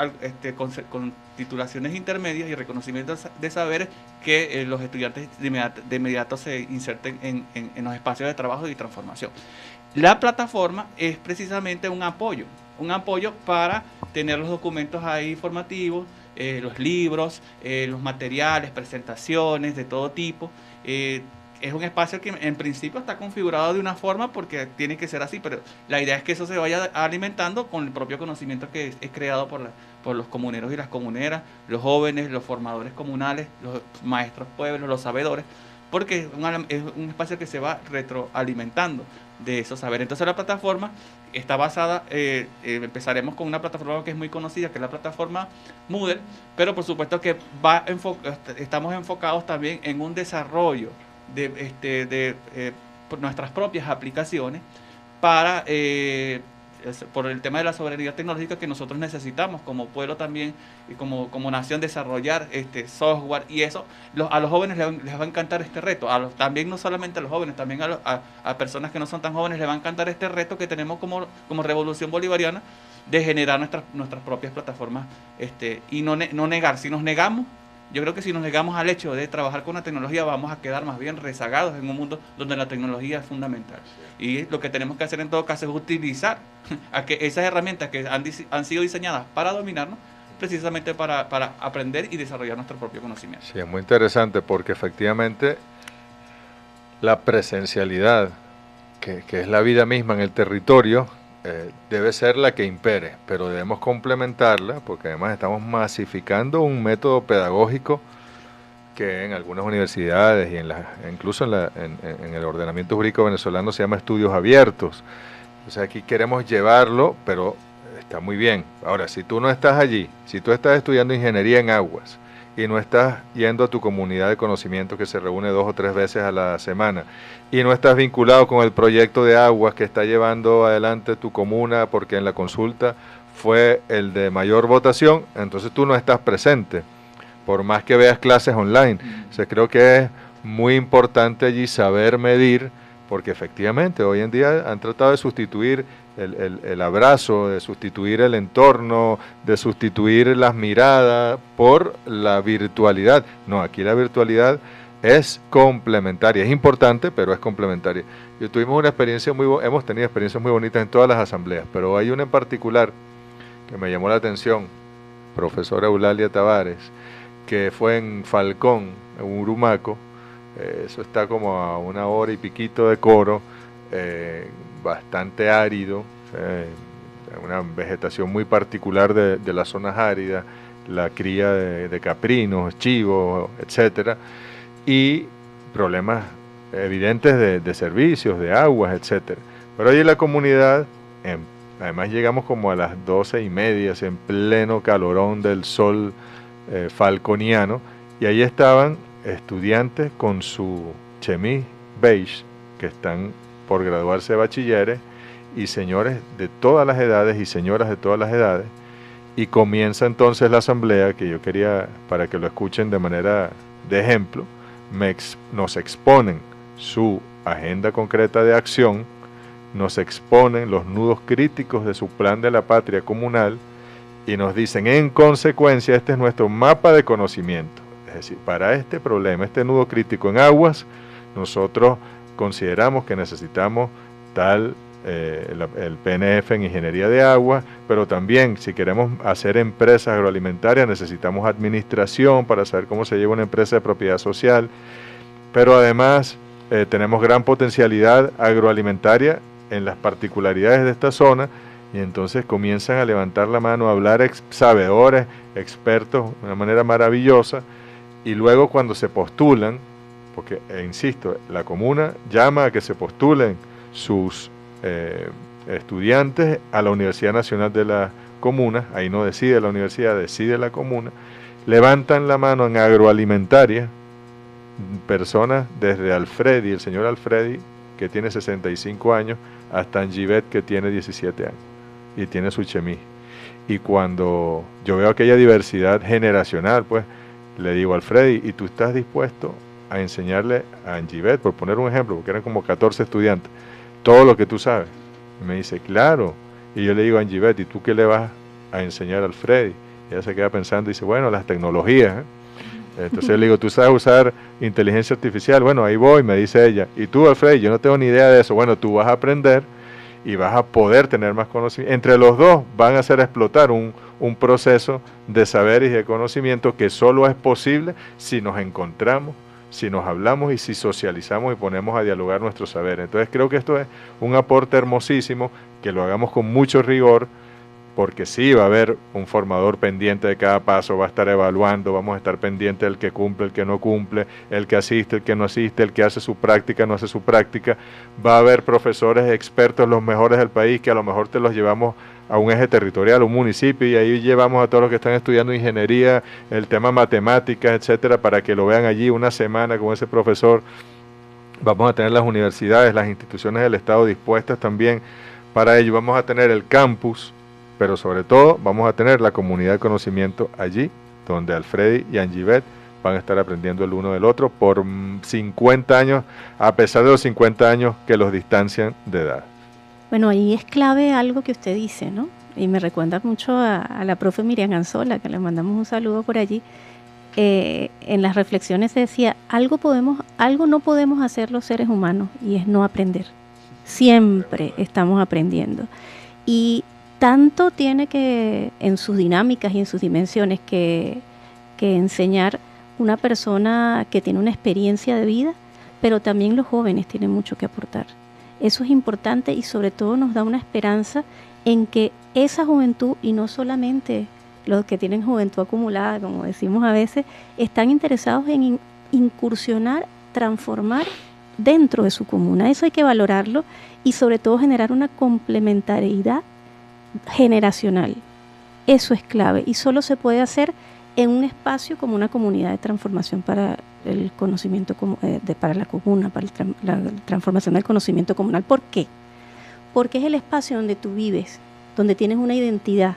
con titulaciones intermedias y reconocimiento de saberes que los estudiantes de inmediato se inserten en los espacios de trabajo y transformación. La plataforma es precisamente un apoyo para tener los documentos ahí formativos, los libros, los materiales, presentaciones de todo tipo. Es un espacio que en principio está configurado de una forma porque tiene que ser así, pero la idea es que eso se vaya alimentando con el propio conocimiento que es creado por los comuneros y las comuneras, los jóvenes, los formadores comunales, los maestros pueblos, los sabedores, porque es un espacio que se va retroalimentando de esos saberes. Entonces la plataforma está basada, empezaremos con una plataforma que es muy conocida, que es la plataforma Moodle, pero por supuesto que estamos enfocados también en un desarrollo de nuestras propias aplicaciones para por el tema de la soberanía tecnológica que nosotros necesitamos como pueblo también y como nación desarrollar software, y eso a los jóvenes les va a encantar este reto, también no solamente a los jóvenes, también a personas que no son tan jóvenes les va a encantar este reto que tenemos como revolución bolivariana de generar nuestras propias plataformas y no negar. Si nos negamos, yo creo que si nos negamos al hecho de trabajar con la tecnología, vamos a quedar más bien rezagados en un mundo donde la tecnología es fundamental. Y lo que tenemos que hacer en todo caso es utilizar esas herramientas que han sido diseñadas para dominarnos, precisamente para aprender y desarrollar nuestro propio conocimiento. Sí, es muy interesante porque efectivamente la presencialidad, que es la vida misma en el territorio, debe ser la que impere, pero debemos complementarla porque además estamos masificando un método pedagógico que en algunas universidades y incluso en el ordenamiento jurídico venezolano se llama estudios abiertos. O sea, aquí queremos llevarlo, pero está muy bien. Ahora, si tú no estás allí, si tú estás estudiando ingeniería en aguas y no estás yendo a tu comunidad de conocimiento que se reúne 2 o 3 veces a la semana y no estás vinculado con el proyecto de aguas que está llevando adelante tu comuna porque en la consulta fue el de mayor votación, entonces tú no estás presente, por más que veas clases online. O sea, creo que es muy importante allí saber medir, porque efectivamente hoy en día han tratado de sustituir el abrazo, de sustituir el entorno, de sustituir las miradas por la virtualidad. No, aquí la virtualidad es complementaria, es importante, pero es complementaria. Hemos tenido experiencias muy bonitas en todas las asambleas, pero hay una en particular que me llamó la atención, profesora Eulalia Tavares, que fue en Falcón, en Urumaco. Eso está como a 1 hora y piquito de Coro, bastante árido, una vegetación muy particular de las zonas áridas, la cría de caprinos, chivos, etcétera, y problemas evidentes de servicios, de aguas, etcétera. Pero ahí en la comunidad, además llegamos como a las 12:30, en pleno calorón del sol falconiano, y ahí estaban estudiantes con su chemis beige, que están por graduarse de bachilleres, y señores de todas las edades y señoras de todas las edades, y comienza entonces la asamblea, que yo quería, para que lo escuchen de manera de ejemplo, nos exponen su agenda concreta de acción, nos exponen los nudos críticos de su plan de la patria comunal, y nos dicen, en consecuencia, este es nuestro mapa de conocimiento. Es decir, para este problema, este nudo crítico en aguas, nosotros consideramos que necesitamos el PNF en ingeniería de agua, pero también si queremos hacer empresas agroalimentarias necesitamos administración para saber cómo se lleva una empresa de propiedad social, pero además tenemos gran potencialidad agroalimentaria en las particularidades de esta zona, y entonces comienzan a levantar la mano, a hablar sabedores, expertos, de una manera maravillosa. Y luego cuando se postulan, porque insisto, la comuna llama a que se postulen sus estudiantes a la Universidad Nacional de la Comuna, ahí no decide la universidad, decide la comuna, levantan la mano en agroalimentaria, personas desde Alfredi, el señor Alfredi, que tiene 65 años, hasta Angivet, que tiene 17 años, y tiene su chemis. Y cuando yo veo aquella diversidad generacional, pues, le digo al Freddy, ¿y tú estás dispuesto a enseñarle a Angivet, por poner un ejemplo, porque eran como 14 estudiantes, todo lo que tú sabes? Y me dice, claro, Y yo le digo a Angie, ¿y tú qué le vas a enseñar al Freddy? Y ella se queda pensando y dice, bueno, las tecnologías, ¿eh? Entonces yo le digo, ¿tú sabes usar inteligencia artificial? Bueno, ahí voy, me dice ella. ¿Y tú, Alfred? Yo no tengo ni idea de eso. Bueno, tú vas a aprender y vas a poder tener más conocimiento. Entre los dos van a hacer explotar un proceso de saber y de conocimiento que solo es posible si nos encontramos, si nos hablamos y si socializamos y ponemos a dialogar nuestro saber. Entonces creo que esto es un aporte hermosísimo, que lo hagamos con mucho rigor, porque sí va a haber un formador pendiente de cada paso, va a estar evaluando, vamos a estar pendiente del que cumple, el que no cumple, el que asiste, el que no asiste, el que hace su práctica, no hace su práctica. Va a haber profesores expertos, los mejores del país, que a lo mejor te los llevamos a un eje territorial, un municipio, y ahí llevamos a todos los que están estudiando ingeniería, el tema matemáticas, etcétera, para que lo vean allí una semana con ese profesor. Vamos a tener las universidades, las instituciones del Estado dispuestas también para ello. Vamos a tener el campus, pero sobre todo vamos a tener la comunidad de conocimiento allí, donde Alfredi y Angie van a estar aprendiendo el uno del otro por 50 años, a pesar de los 50 años que los distancian de edad. Bueno, ahí es clave algo que usted dice, ¿no? Y me recuerda mucho a la profe Miriam Anzola, que le mandamos un saludo por allí. En las reflexiones se decía, algo no podemos hacer los seres humanos, y es no aprender. Siempre estamos aprendiendo. Y tanto tiene que, en sus dinámicas y en sus dimensiones, que enseñar una persona que tiene una experiencia de vida, pero también los jóvenes tienen mucho que aportar. Eso es importante y sobre todo nos da una esperanza en que esa juventud, y no solamente los que tienen juventud acumulada, como decimos a veces, están interesados en incursionar, transformar dentro de su comuna. Eso hay que valorarlo y sobre todo generar una complementariedad generacional. Eso es clave y solo se puede hacer en un espacio como una comunidad de transformación para el conocimiento, para la comuna, para la transformación del conocimiento comunal. ¿Por qué? Porque es el espacio donde tú vives, donde tienes una identidad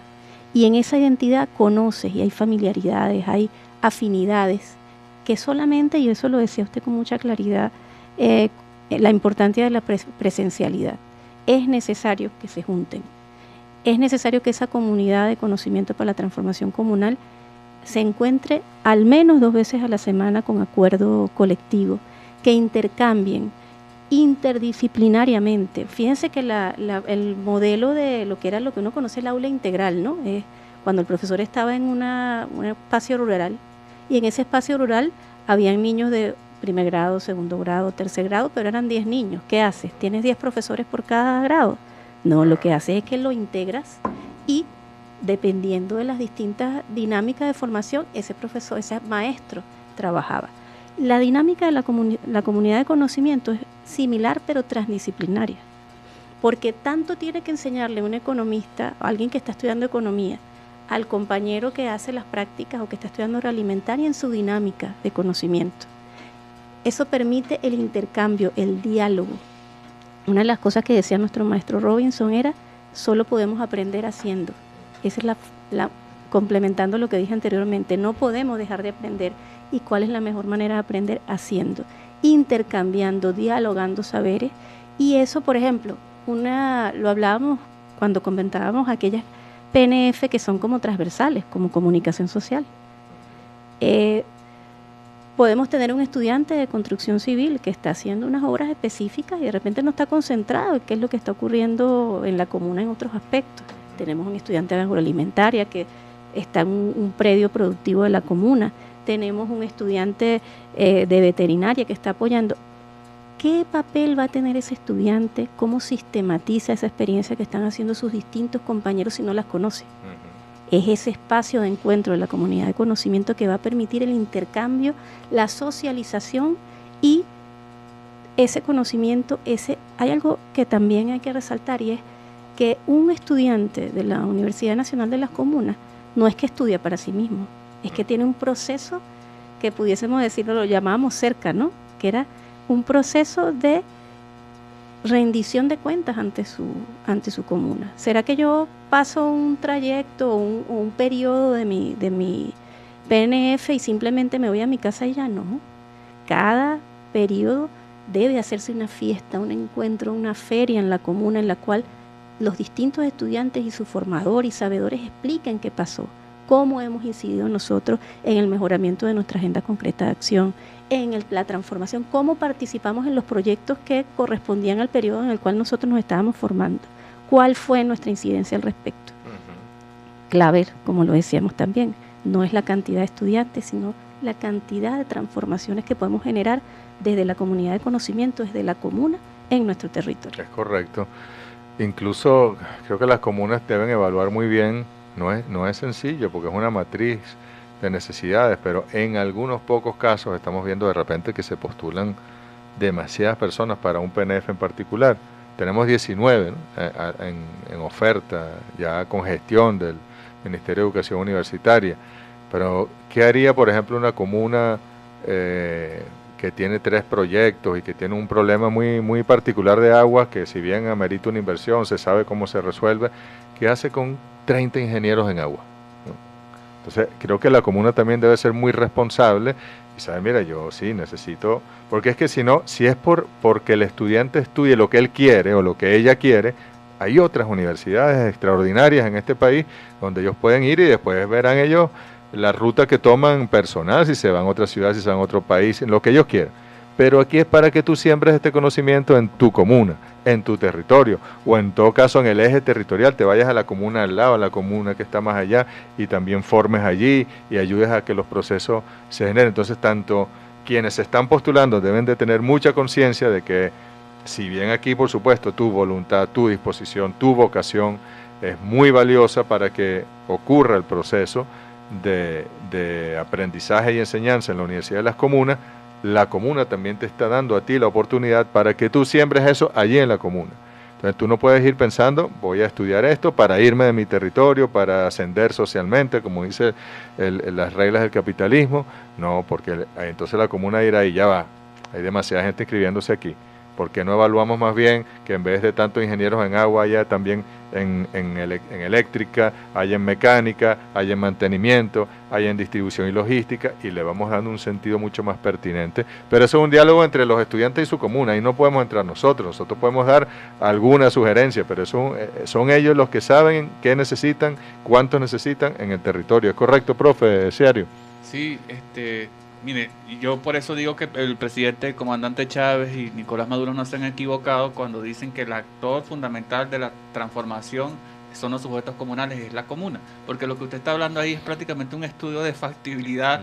y en esa identidad conoces y hay familiaridades, hay afinidades que solamente, y eso lo decía usted con mucha claridad, la importancia de la presencialidad. Es necesario que se junten. Es necesario que esa comunidad de conocimiento para la transformación comunal se encuentre al menos 2 veces a la semana con acuerdo colectivo, que intercambien interdisciplinariamente. Fíjense que el modelo de lo que uno conoce el aula integral, ¿no? Cuando el profesor estaba en un espacio rural y en ese espacio rural habían niños de primer grado, segundo grado, tercer grado, pero eran 10 niños. ¿Qué haces? ¿Tienes 10 profesores por cada grado? No, lo que haces es que lo integras y dependiendo de las distintas dinámicas de formación, ese profesor, ese maestro trabajaba. La dinámica de la comunidad de conocimiento es similar pero transdisciplinaria, porque tanto tiene que enseñarle un economista, alguien que está estudiando economía, al compañero que hace las prácticas o que está estudiando agroalimentaria en su dinámica de conocimiento. Eso permite el intercambio, el diálogo. Una de las cosas que decía nuestro maestro Robinson era, solo podemos aprender haciendo. Esa es complementando lo que dije anteriormente, no podemos dejar de aprender. ¿Y cuál es la mejor manera de aprender? Haciendo, intercambiando, dialogando saberes. Y eso, por ejemplo, lo hablábamos cuando comentábamos aquellas PNF que son como transversales, como comunicación social. Podemos tener un estudiante de construcción civil que está haciendo unas obras específicas y de repente no está concentrado en qué es lo que está ocurriendo en la comuna en otros aspectos. Tenemos un estudiante de agroalimentaria que está en un predio productivo de la comuna. Tenemos un estudiante de veterinaria que está apoyando. ¿Qué papel va a tener ese estudiante? ¿Cómo sistematiza esa experiencia que están haciendo sus distintos compañeros si no las conoce? Es ese espacio de encuentro de la comunidad de conocimiento que va a permitir el intercambio, la socialización y ese conocimiento. Hay algo que también hay que resaltar y es que un estudiante de la Universidad Nacional de las Comunas no es que estudia para sí mismo, es que tiene un proceso que pudiésemos decirlo, lo llamábamos cerca, ¿no? Que era un proceso de rendición de cuentas ante su comuna. ¿Será que yo paso un trayecto o un periodo de mi PNF y simplemente me voy a mi casa y ya no? Cada periodo debe hacerse una fiesta, un encuentro, una feria en la comuna en la cual los distintos estudiantes y su formador y sabedores expliquen qué pasó, cómo hemos incidido nosotros en el mejoramiento de nuestra agenda concreta de acción, en la transformación, cómo participamos en los proyectos que correspondían al periodo en el cual nosotros nos estábamos formando, cuál fue nuestra incidencia al respecto. Clave, como lo decíamos también, no es la cantidad de estudiantes, sino la cantidad de transformaciones que podemos generar desde la comunidad de conocimiento, desde la comuna, en nuestro territorio. Es correcto. Incluso creo que las comunas deben evaluar muy bien, no es sencillo porque es una matriz de necesidades, pero en algunos pocos casos estamos viendo de repente que se postulan demasiadas personas para un PNF en particular. Tenemos 19, ¿no? en oferta, ya con gestión del Ministerio de Educación Universitaria. Pero, ¿qué haría, por ejemplo, una comuna que tiene 3 proyectos y que tiene un problema muy, muy particular de agua, que si bien amerita una inversión, se sabe cómo se resuelve? ¿Qué hace con 30 ingenieros en agua? ¿No? Entonces, creo que la comuna también debe ser muy responsable y saber, mira, yo sí necesito, porque es que si no, si es porque el estudiante estudie lo que él quiere o lo que ella quiere, hay otras universidades extraordinarias en este país donde ellos pueden ir y después verán ellos la ruta que toman personal, si se van a otra ciudad, si se van a otro país, en lo que ellos quieran. Pero aquí es para que tú siembres este conocimiento en tu comuna, en tu territorio, o en todo caso en el eje territorial, te vayas a la comuna al lado, a la comuna que está más allá, y también formes allí y ayudes a que los procesos se generen. Entonces, tanto quienes se están postulando deben de tener mucha conciencia de que, si bien aquí, por supuesto, tu voluntad, tu disposición, tu vocación es muy valiosa para que ocurra el proceso de aprendizaje y enseñanza en la Universidad de las Comunas, la comuna también te está dando a ti la oportunidad para que tú siembres eso allí en la comuna. Entonces tú no puedes ir pensando, voy a estudiar esto para irme de mi territorio, para ascender socialmente, como dice las reglas del capitalismo. No, porque entonces la comuna dirá, y ya va, hay demasiada gente inscribiéndose aquí. ¿Por qué no evaluamos más bien que en vez de tantos ingenieros en agua haya también en eléctrica, haya en mecánica, haya en mantenimiento, haya en distribución y logística, y le vamos dando un sentido mucho más pertinente? Pero eso es un diálogo entre los estudiantes y su comuna, y no podemos entrar nosotros podemos dar alguna sugerencia, pero eso, son ellos los que saben qué necesitan, cuánto necesitan en el territorio. ¿Es correcto, profe Ciario? Sí, mire, yo por eso digo que el presidente, el comandante Chávez y Nicolás Maduro no se han equivocado cuando dicen que el actor fundamental de la transformación son los sujetos comunales, es la comuna, porque lo que usted está hablando ahí es prácticamente un estudio de factibilidad,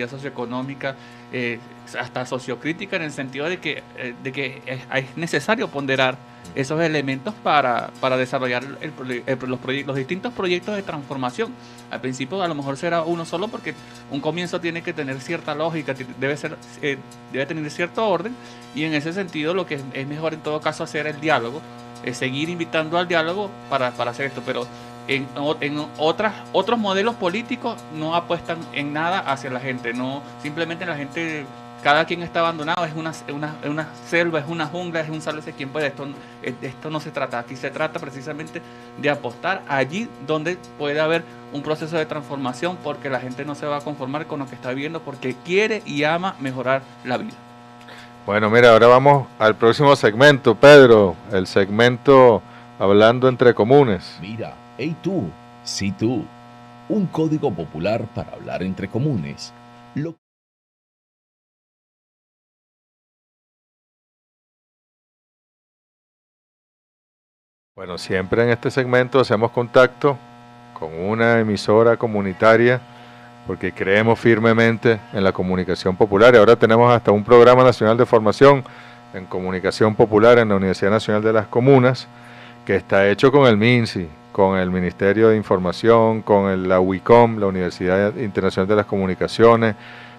socioeconómica, hasta sociocrítica, en el sentido de que es necesario ponderar esos elementos para desarrollar los distintos proyectos de transformación. Al principio a lo mejor será uno solo, porque un comienzo tiene que tener cierta lógica, debe tener cierto orden, y en ese sentido lo que es mejor en todo caso hacer el diálogo, seguir invitando al diálogo para hacer esto, pero en otros modelos políticos no apuestan en nada hacia la gente, no, simplemente la gente, cada quien está abandonado, es una selva, es una jungla, es un sálvese quien puede. Esto no se trata, aquí se trata precisamente de apostar allí donde puede haber un proceso de transformación, porque la gente no se va a conformar con lo que está viviendo, porque quiere y ama mejorar la vida. Bueno, mira, ahora vamos al próximo segmento, Pedro, el segmento Hablando entre Comunes. Mira, hey tú, sí tú, un código popular para hablar entre comunes. Bueno, siempre en este segmento hacemos contacto con una emisora comunitaria porque creemos firmemente en la comunicación popular, y ahora tenemos hasta un programa nacional de formación en comunicación popular en la Universidad Nacional de las Comunas, que está hecho con el MINSI, con el Ministerio de Información, con la UICOM, la Universidad Internacional de las Comunicaciones,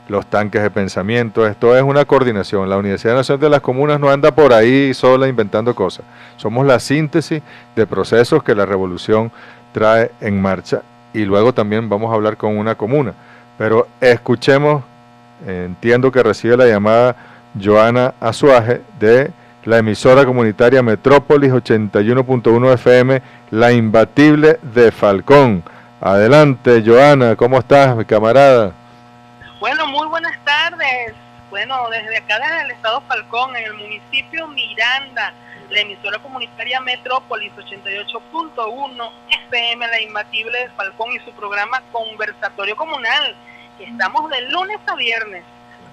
los tanques de pensamiento. Esto es una coordinación. La Universidad Nacional de las Comunas no anda por ahí sola inventando cosas. Somos la síntesis de procesos que la revolución trae en marcha, y luego también vamos a hablar con una comuna. Pero escuchemos, entiendo que recibe la llamada Joana Azuaje de la emisora comunitaria Metrópolis 81.1 FM, La Imbatible de Falcón. Adelante, Joana, ¿cómo estás, mi camarada? Bueno, muy buenas tardes. Bueno, desde acá, desde el estado Falcón, en el municipio Miranda, la emisora comunitaria Metrópolis 88.1 FM, la imbatible de Falcón y su programa Conversatorio Comunal. Estamos de lunes a viernes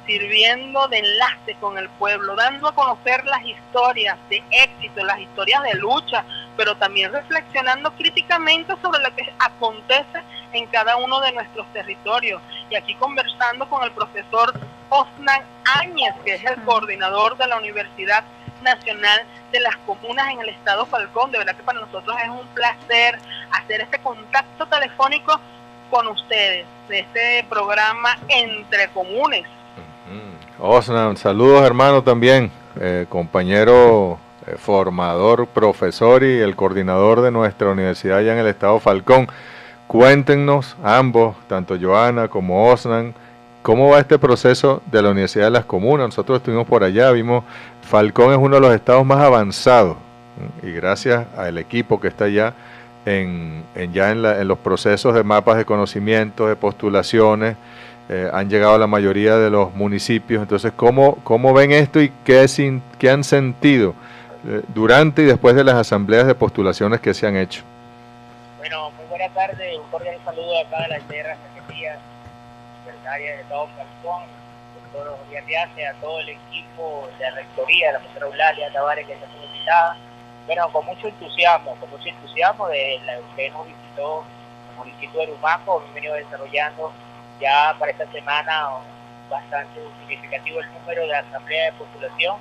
sirviendo de enlace con el pueblo, dando a conocer las historias de éxito, las historias de lucha, pero también reflexionando críticamente sobre lo que acontece en cada uno de nuestros territorios. Y aquí conversando con el profesor Osnan Áñez, que es el coordinador de la Universidad Nacional de las Comunas en el Estado Falcón. De verdad que para nosotros es un placer hacer este contacto telefónico con ustedes, de este programa Entre Comunes. Osnan, saludos hermano también, compañero formador, profesor y el coordinador de nuestra universidad allá en el Estado Falcón. Cuéntenos ambos, tanto Joana como Osnan, ¿cómo va este proceso de la Universidad de las Comunas? Nosotros estuvimos por allá, vimos, Falcón es uno de los estados más avanzados y gracias al equipo que está allá en los procesos de mapas de conocimiento, de postulaciones, han llegado a la mayoría de los municipios. Entonces, ¿cómo ven esto y qué han sentido durante y después de las asambleas de postulaciones que se han hecho? Bueno, muy buena tarde, un cordial saludo acá de la tierra Secretaría Universitaria de todo Falcón, doctor Javier Díaz, a todo el equipo de la rectoría, de la profesora Eulalia Tavares, que está muy invitada. Bueno, con mucho entusiasmo de la que nos visitó el municipio de Lumaco. Hemos venido desarrollando ya para esta semana bastante significativo el número de asamblea de postulación.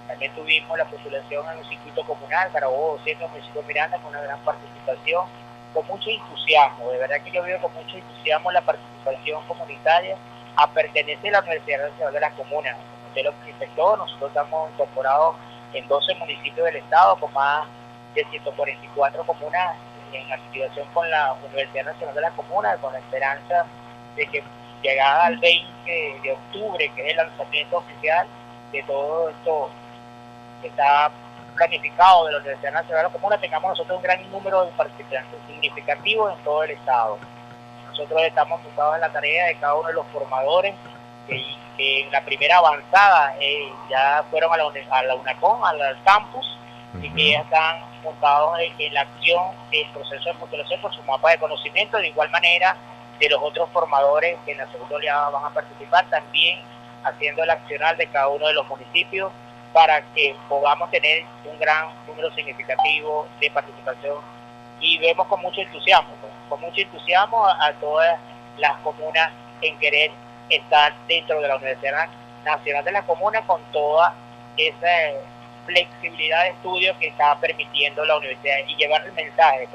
También tuvimos la postulación en un circuito comunal, Carabobo, Centro, municipio de Miranda, con una gran participación, con mucho entusiasmo. De verdad que yo veo con mucho entusiasmo la participación comunitaria a pertenecer a la Universidad Nacional de las Comunas. Como usted lo manifestó, nosotros estamos incorporados en 12 municipios del estado, con más de 144 comunas en activación con la Universidad Nacional de las Comunas, con la esperanza de que llegada al 20 de octubre, que es el lanzamiento oficial de todo esto que está planificado de la Universidad Nacional de las Comunas, tengamos nosotros un gran número de participantes significativos en todo el estado. Nosotros estamos enfocados en la tarea de cada uno de los formadores que en la primera avanzada ya fueron a la UNACON, al campus, y que ya están montados en la acción del proceso de postulación por su mapa de conocimiento. De igual manera, de los otros formadores que en la segunda oleada van a participar, también haciendo el accionar de cada uno de los municipios para que podamos tener un gran número significativo de participación. Y vemos con mucho entusiasmo a todas las comunas en querer estar dentro de la Universidad Nacional de las Comunas, con toda esa flexibilidad de estudio que está permitiendo la universidad, y llevar el mensaje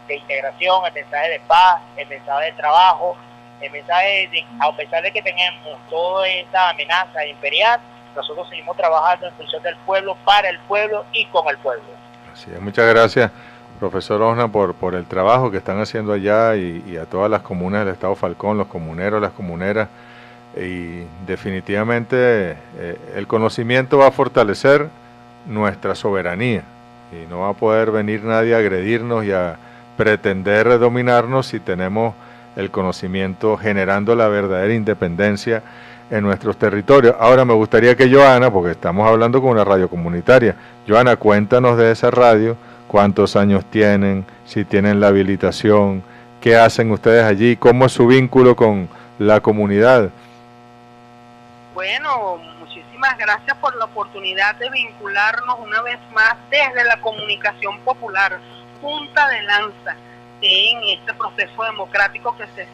de integración, el mensaje de paz, el mensaje de trabajo, el mensaje de, a pesar de que tenemos toda esa amenaza imperial, nosotros seguimos trabajando en función del pueblo, para el pueblo y con el pueblo. Así es, muchas gracias, profesor Osnan, por el trabajo que están haciendo allá y a todas las comunas del Estado Falcón, los comuneros, las comuneras, y definitivamente el conocimiento va a fortalecer nuestra soberanía y no va a poder venir nadie a agredirnos y a pretender dominarnos si tenemos el conocimiento generando la verdadera independencia en nuestros territorios. Ahora me gustaría que Joana, porque estamos hablando con una radio comunitaria, Joana, cuéntanos de esa radio, cuántos años tienen, si tienen la habilitación, qué hacen ustedes allí, cómo es su vínculo con la comunidad. Bueno, muchísimas gracias por la oportunidad de vincularnos una vez más desde la comunicación popular, punta de lanza en este proceso democrático que se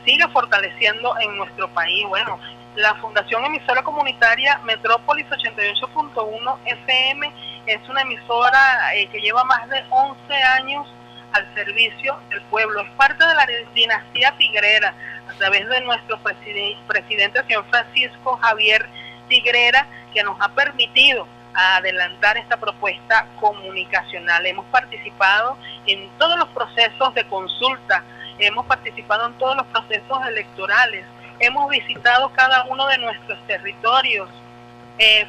sigue fortaleciendo en nuestro país. Bueno, la Fundación Emisora Comunitaria Metrópolis 88.1 FM es una emisora que lleva más de 11 años al servicio del pueblo. Es parte de la dinastía tigrera, a través de nuestro presidente, señor Francisco Javier Tigrera, que nos ha permitido adelantar esta propuesta comunicacional. Hemos participado en todos los procesos de consulta, hemos participado en todos los procesos electorales, hemos visitado cada uno de nuestros territorios,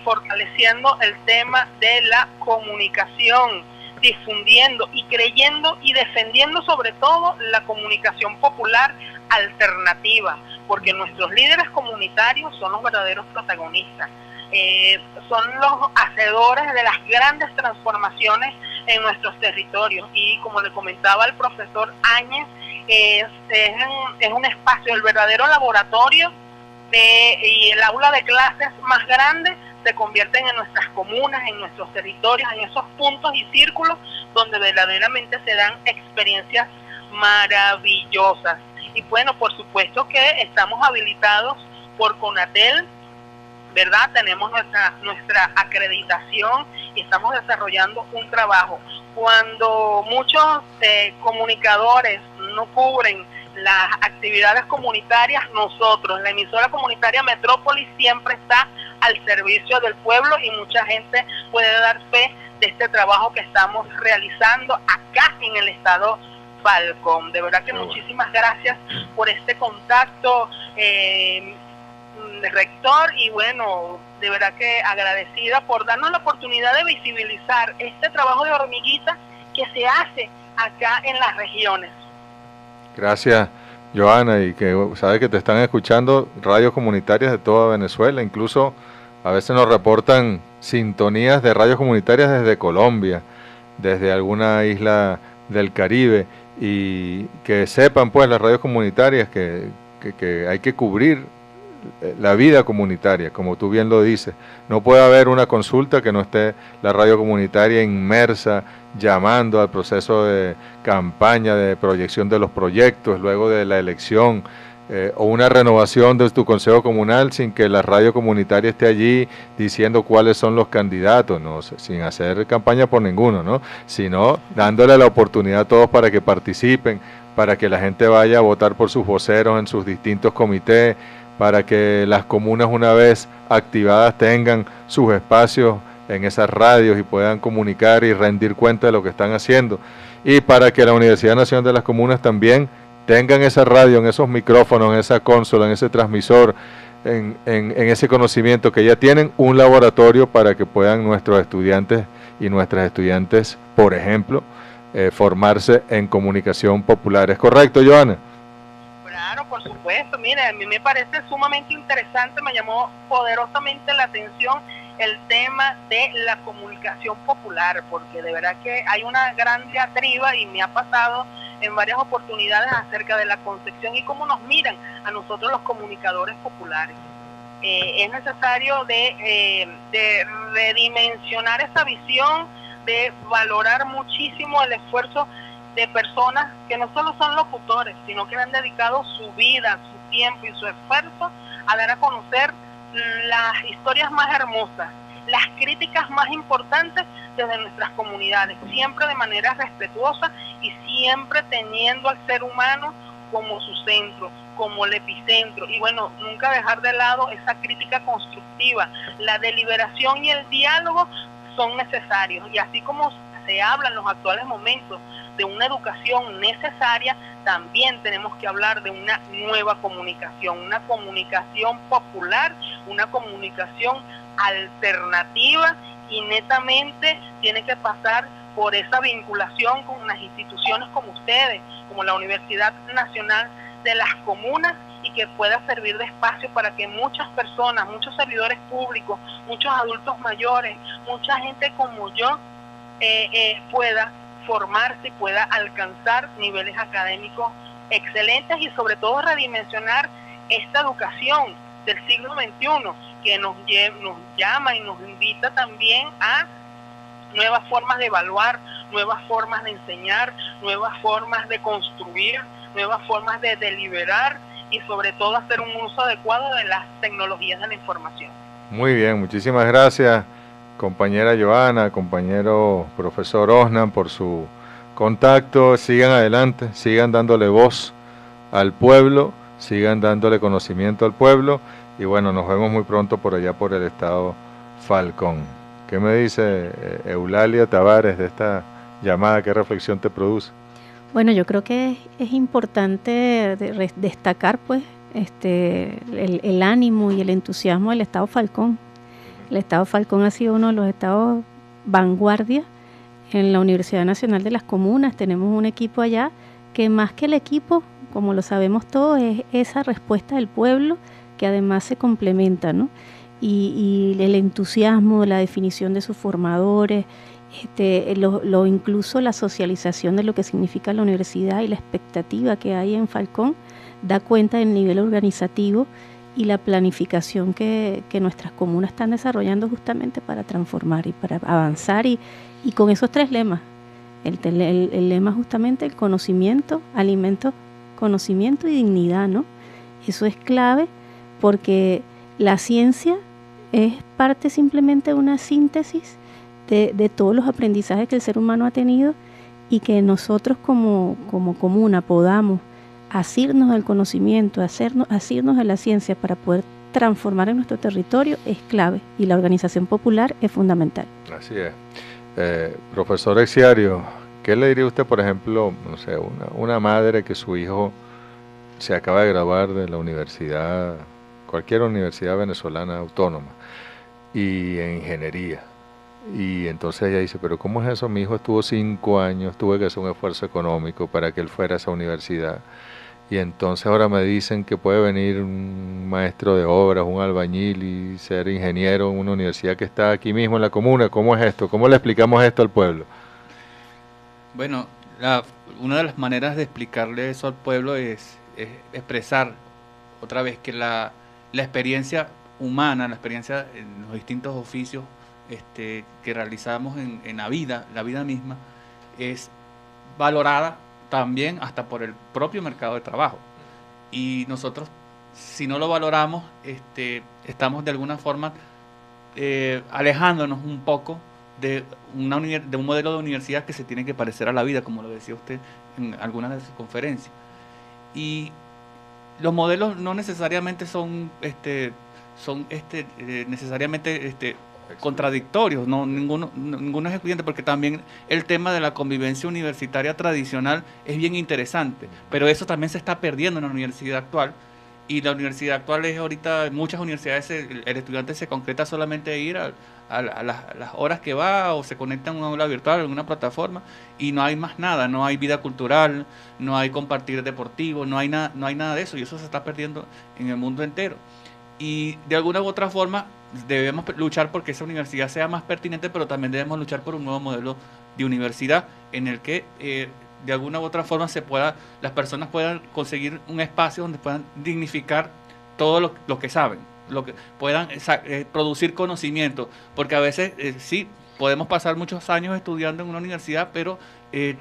fortaleciendo el tema de la comunicación, difundiendo y creyendo y defendiendo sobre todo la comunicación popular alternativa, porque nuestros líderes comunitarios son los verdaderos protagonistas. son los hacedores de las grandes transformaciones en nuestros territorios. Y como le comentaba el profesor Áñez, es un espacio, el verdadero laboratorio y el aula de clases más grande se convierten en nuestras comunas, en nuestros territorios, en esos puntos y círculos donde verdaderamente se dan experiencias maravillosas. Y bueno, por supuesto que estamos habilitados por CONATEL, ¿verdad? Tenemos nuestra acreditación y estamos desarrollando un trabajo. Cuando muchos comunicadores no cubren las actividades comunitarias, nosotros, la emisora comunitaria Metrópolis, siempre está al servicio del pueblo y mucha gente puede dar fe de este trabajo que estamos realizando acá en el estado Falcón. De verdad que muchísimas gracias por este contacto, rector, y bueno, de verdad que agradecida por darnos la oportunidad de visibilizar este trabajo de hormiguita que se hace acá en las regiones. Gracias, Joana, y que sabes que te están escuchando radios comunitarias de toda Venezuela, incluso a veces nos reportan sintonías de radios comunitarias desde Colombia, desde alguna isla del Caribe, y que sepan pues las radios comunitarias que hay que cubrir la vida comunitaria, como tú bien lo dices. No puede haber una consulta que no esté la radio comunitaria inmersa, llamando al proceso de campaña, de proyección de los proyectos, luego de la elección, o una renovación de tu consejo comunal sin que la radio comunitaria esté allí diciendo cuáles son los candidatos, no, sin hacer campaña por ninguno, ¿no? Sino dándole la oportunidad a todos para que participen, para que la gente vaya a votar por sus voceros en sus distintos comités, para que las comunas, una vez activadas, tengan sus espacios en esas radios y puedan comunicar y rendir cuenta de lo que están haciendo, y para que la Universidad Nacional de las Comunas también tengan esa radio, en esos micrófonos, en esa consola, en ese transmisor, en ese conocimiento que ya tienen, un laboratorio para que puedan nuestros estudiantes y nuestras estudiantes, por ejemplo, formarse en comunicación popular. ¿Es correcto, Joana? Claro, por supuesto. Mire, a mí me parece sumamente interesante, me llamó poderosamente la atención el tema de la comunicación popular, porque de verdad que hay una gran diatriba, y me ha pasado en varias oportunidades, acerca de la concepción y cómo nos miran a nosotros los comunicadores populares. Es necesario de redimensionar esa visión, de valorar muchísimo el esfuerzo de personas que no solo son locutores, sino que han dedicado su vida, su tiempo y su esfuerzo a dar a conocer las historias más hermosas, las críticas más importantes desde nuestras comunidades, siempre de manera respetuosa y siempre teniendo al ser humano como su centro, como el epicentro. Y bueno, nunca dejar de lado esa crítica constructiva. La deliberación y el diálogo son necesarios, y así como se habla en los actuales momentos de una educación necesaria, también tenemos que hablar de una nueva comunicación, una comunicación popular, una comunicación alternativa, y netamente tiene que pasar por esa vinculación con las instituciones como ustedes, como la Universidad Nacional de las Comunas, y que pueda servir de espacio para que muchas personas, muchos servidores públicos, muchos adultos mayores, mucha gente como yo pueda formarse y pueda alcanzar niveles académicos excelentes, y sobre todo redimensionar esta educación del siglo XXI que nos llama y nos invita también a nuevas formas de evaluar, nuevas formas de enseñar, nuevas formas de construir, nuevas formas de deliberar, y sobre todo hacer un uso adecuado de las tecnologías de la información. Muy bien, muchísimas gracias, compañera Joana, compañero profesor Osnan, por su contacto. Sigan adelante, sigan dándole voz al pueblo, sigan dándole conocimiento al pueblo, y bueno, nos vemos muy pronto por allá por el estado Falcón. ¿Qué me dice Eulalia Tavares de esta llamada? ¿Qué reflexión te produce? Bueno, yo creo que es importante destacar pues el ánimo y el entusiasmo del estado Falcón. El estado Falcón ha sido uno de los estados vanguardia en la Universidad Nacional de las Comunas. Tenemos un equipo allá que, más que el equipo, como lo sabemos todos, es esa respuesta del pueblo que además se complementa, ¿no? y el entusiasmo, la definición de sus formadores, incluso la socialización de lo que significa la universidad y la expectativa que hay en Falcón, da cuenta del nivel organizativo y la planificación que nuestras comunas están desarrollando justamente para transformar y para avanzar, y con esos 3 lemas. El lema justamente, el conocimiento, alimento, conocimiento y dignidad, ¿no? Eso es clave porque la ciencia es parte simplemente de una síntesis de todos los aprendizajes que el ser humano ha tenido, y que nosotros como comuna podamos asirnos del conocimiento, asirnos de la ciencia para poder transformar en nuestro territorio es clave, y la organización popular es fundamental. Así es. Profesor Exciario, ¿qué le diría usted, por ejemplo, no sé, una madre que su hijo se acaba de graduar de la universidad, cualquier universidad venezolana autónoma, y en ingeniería? Y entonces ella dice, pero ¿cómo es eso? Mi hijo estuvo 5 años, tuve que hacer un esfuerzo económico para que él fuera a esa universidad. Y entonces ahora me dicen que puede venir un maestro de obras, un albañil y ser ingeniero en una universidad que está aquí mismo en la comuna. ¿Cómo es esto? ¿Cómo le explicamos esto al pueblo? Bueno, una de las maneras de explicarle eso al pueblo es expresar otra vez que la experiencia humana, la experiencia en los distintos oficios que realizamos en la vida misma, es valorada también hasta por el propio mercado de trabajo. Y nosotros, si no lo valoramos, estamos de alguna forma alejándonos un poco de un modelo de universidad que se tiene que parecer a la vida, como lo decía usted en algunas de sus conferencias. Y los modelos no necesariamente son necesariamente contradictorios, no, ninguno es excluyente, porque también el tema de la convivencia universitaria tradicional es bien interesante, pero eso también se está perdiendo en la universidad actual, y la universidad actual es ahorita, en muchas universidades el estudiante se concreta solamente a ir a las horas que va, o se conecta en una aula virtual, en una plataforma, y no hay más nada, no hay vida cultural, no hay compartir deportivo, no hay nada de eso, y eso se está perdiendo en el mundo entero. Y de alguna u otra forma debemos luchar porque esa universidad sea más pertinente, pero también debemos luchar por un nuevo modelo de universidad en el que de alguna u otra forma las personas puedan conseguir un espacio donde puedan dignificar todo lo que saben, lo que puedan producir conocimiento, porque a veces sí podemos pasar muchos años estudiando en una universidad, pero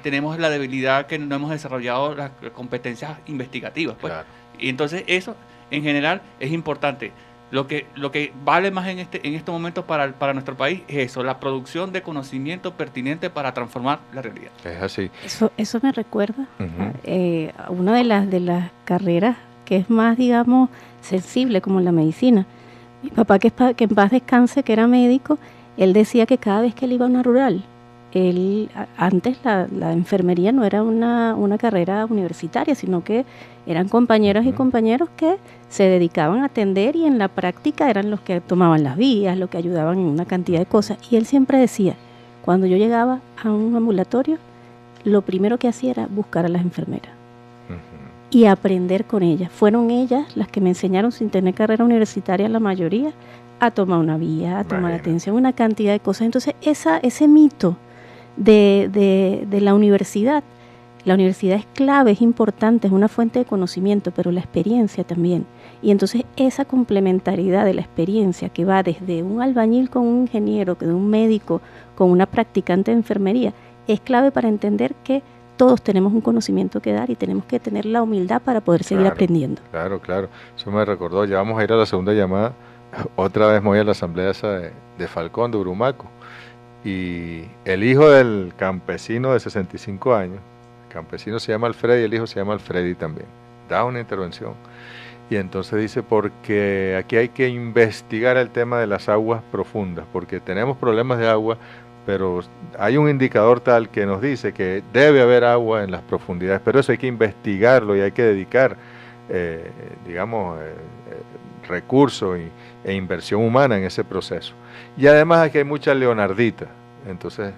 tenemos la debilidad que no hemos desarrollado las competencias investigativas, pues. Claro. Y entonces eso en general es importante. Lo que vale más en estos momentos para nuestro país es eso, la producción de conocimiento pertinente para transformar la realidad. Es así. Eso me recuerda a una de las carreras que es más, digamos, sensible, como la medicina. Mi papá, que en paz descanse, que era médico, él decía que cada vez que él iba a una rural, antes la enfermería no era una carrera universitaria, sino que eran compañeros y compañeros que se dedicaban a atender, y en la práctica eran los que tomaban las vías, los que ayudaban en una cantidad de cosas. Y él siempre decía, cuando yo llegaba a un ambulatorio, lo primero que hacía era buscar a las enfermeras y aprender con ellas. Fueron ellas las que me enseñaron, sin tener carrera universitaria la mayoría, a tomar una vía, a tomar atención, una cantidad de cosas. Entonces ese mito de la universidad es clave, es importante, es una fuente de conocimiento, pero la experiencia también. Y entonces esa complementariedad de la experiencia que va desde un albañil con un ingeniero, de un médico con una practicante de enfermería, es clave para entender que todos tenemos un conocimiento que dar y tenemos que tener la humildad para poder seguir aprendiendo. Claro. Eso me recordó, ya vamos a ir a la segunda llamada. Otra vez me voy a la asamblea esa de Falcón, de Urumaco. Y el hijo del campesino de 65 años, el campesino se llama Alfredo y el hijo se llama Alfredi también, da una intervención. Y entonces dice, porque aquí hay que investigar el tema de las aguas profundas, porque tenemos problemas de agua, pero hay un indicador tal que nos dice que debe haber agua en las profundidades, pero eso hay que investigarlo y hay que dedicar, recursos e inversión humana en ese proceso. Y además aquí hay mucha leonardita, entonces,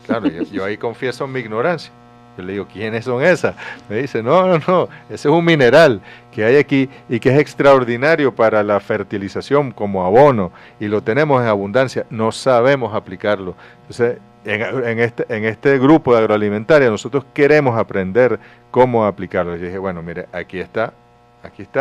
claro, yo ahí confieso mi ignorancia. Yo le digo, ¿quiénes son esas? Me dice, no, ese es un mineral que hay aquí y que es extraordinario para la fertilización como abono y lo tenemos en abundancia, no sabemos aplicarlo. Entonces, en este grupo de agroalimentaria nosotros queremos aprender cómo aplicarlo. Y dije, bueno, mire, aquí está,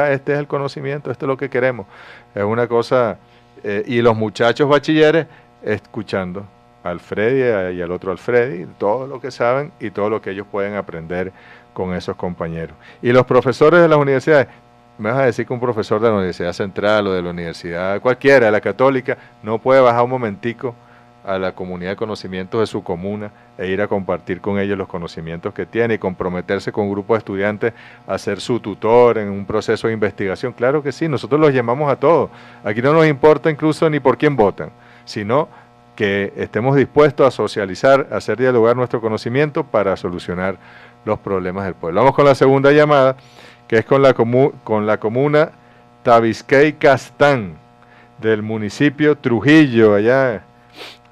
este es el conocimiento, esto es lo que queremos. Es una cosa, y los muchachos bachilleres escuchando al Freddy y al otro Alfredi, todo lo que saben y todo lo que ellos pueden aprender con esos compañeros. Y los profesores de las universidades, me vas a decir que un profesor de la Universidad Central o de la universidad cualquiera, de la Católica, no puede bajar un momentico a la comunidad de conocimientos de su comuna e ir a compartir con ellos los conocimientos que tiene y comprometerse con un grupo de estudiantes a ser su tutor en un proceso de investigación. Claro que sí, nosotros los llamamos a todos. Aquí no nos importa incluso ni por quién votan, sino que estemos dispuestos a socializar, a hacer dialogar nuestro conocimiento para solucionar los problemas del pueblo. Vamos con la segunda llamada, que es con la comuna Tabisquey Castán, del municipio Trujillo, allá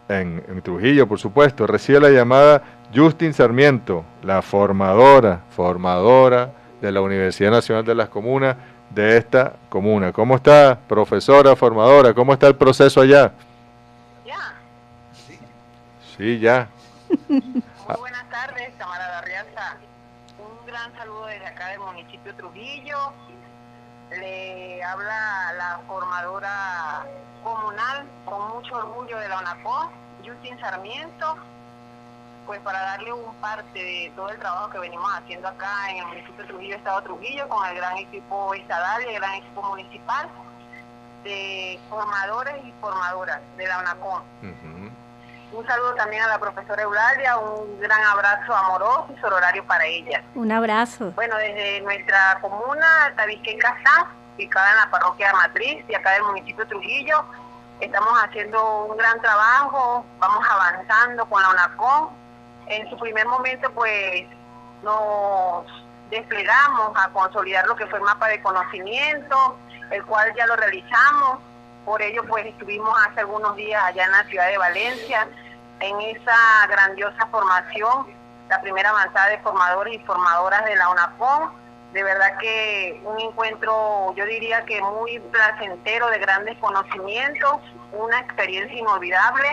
en Trujillo, por supuesto. Recibe la llamada Justin Sarmiento, la formadora de la Universidad Nacional de las Comunas de esta comuna. ¿Cómo está, profesora, formadora? ¿Cómo está el proceso allá? Sí, ya. Muy buenas tardes, camarada Riaza. Un gran saludo desde acá del municipio Trujillo. Le habla la formadora comunal con mucho orgullo de la UNACO, Justin Sarmiento, pues para darle un parte de todo el trabajo que venimos haciendo acá en el municipio de Trujillo, Estado Trujillo, con el gran equipo estadal y el gran equipo municipal de formadores y formadoras de la UNACO. Un saludo también a la profesora Eulalia, un gran abrazo amoroso y sororario para ella. Un abrazo. Bueno, desde nuestra comuna, Tabisquey Castán, ubicada en la parroquia Matriz y acá del municipio de Trujillo, estamos haciendo un gran trabajo, vamos avanzando con la UNACO. En su primer momento, pues, nos desplegamos a consolidar lo que fue el mapa de conocimiento, el cual ya lo realizamos. Por ello, pues, estuvimos hace algunos días allá en la ciudad de Valencia, en esa grandiosa formación, la primera avanzada de formadores y formadoras de la UNACO. De verdad que un encuentro, yo diría que muy placentero, de grandes conocimientos, una experiencia inolvidable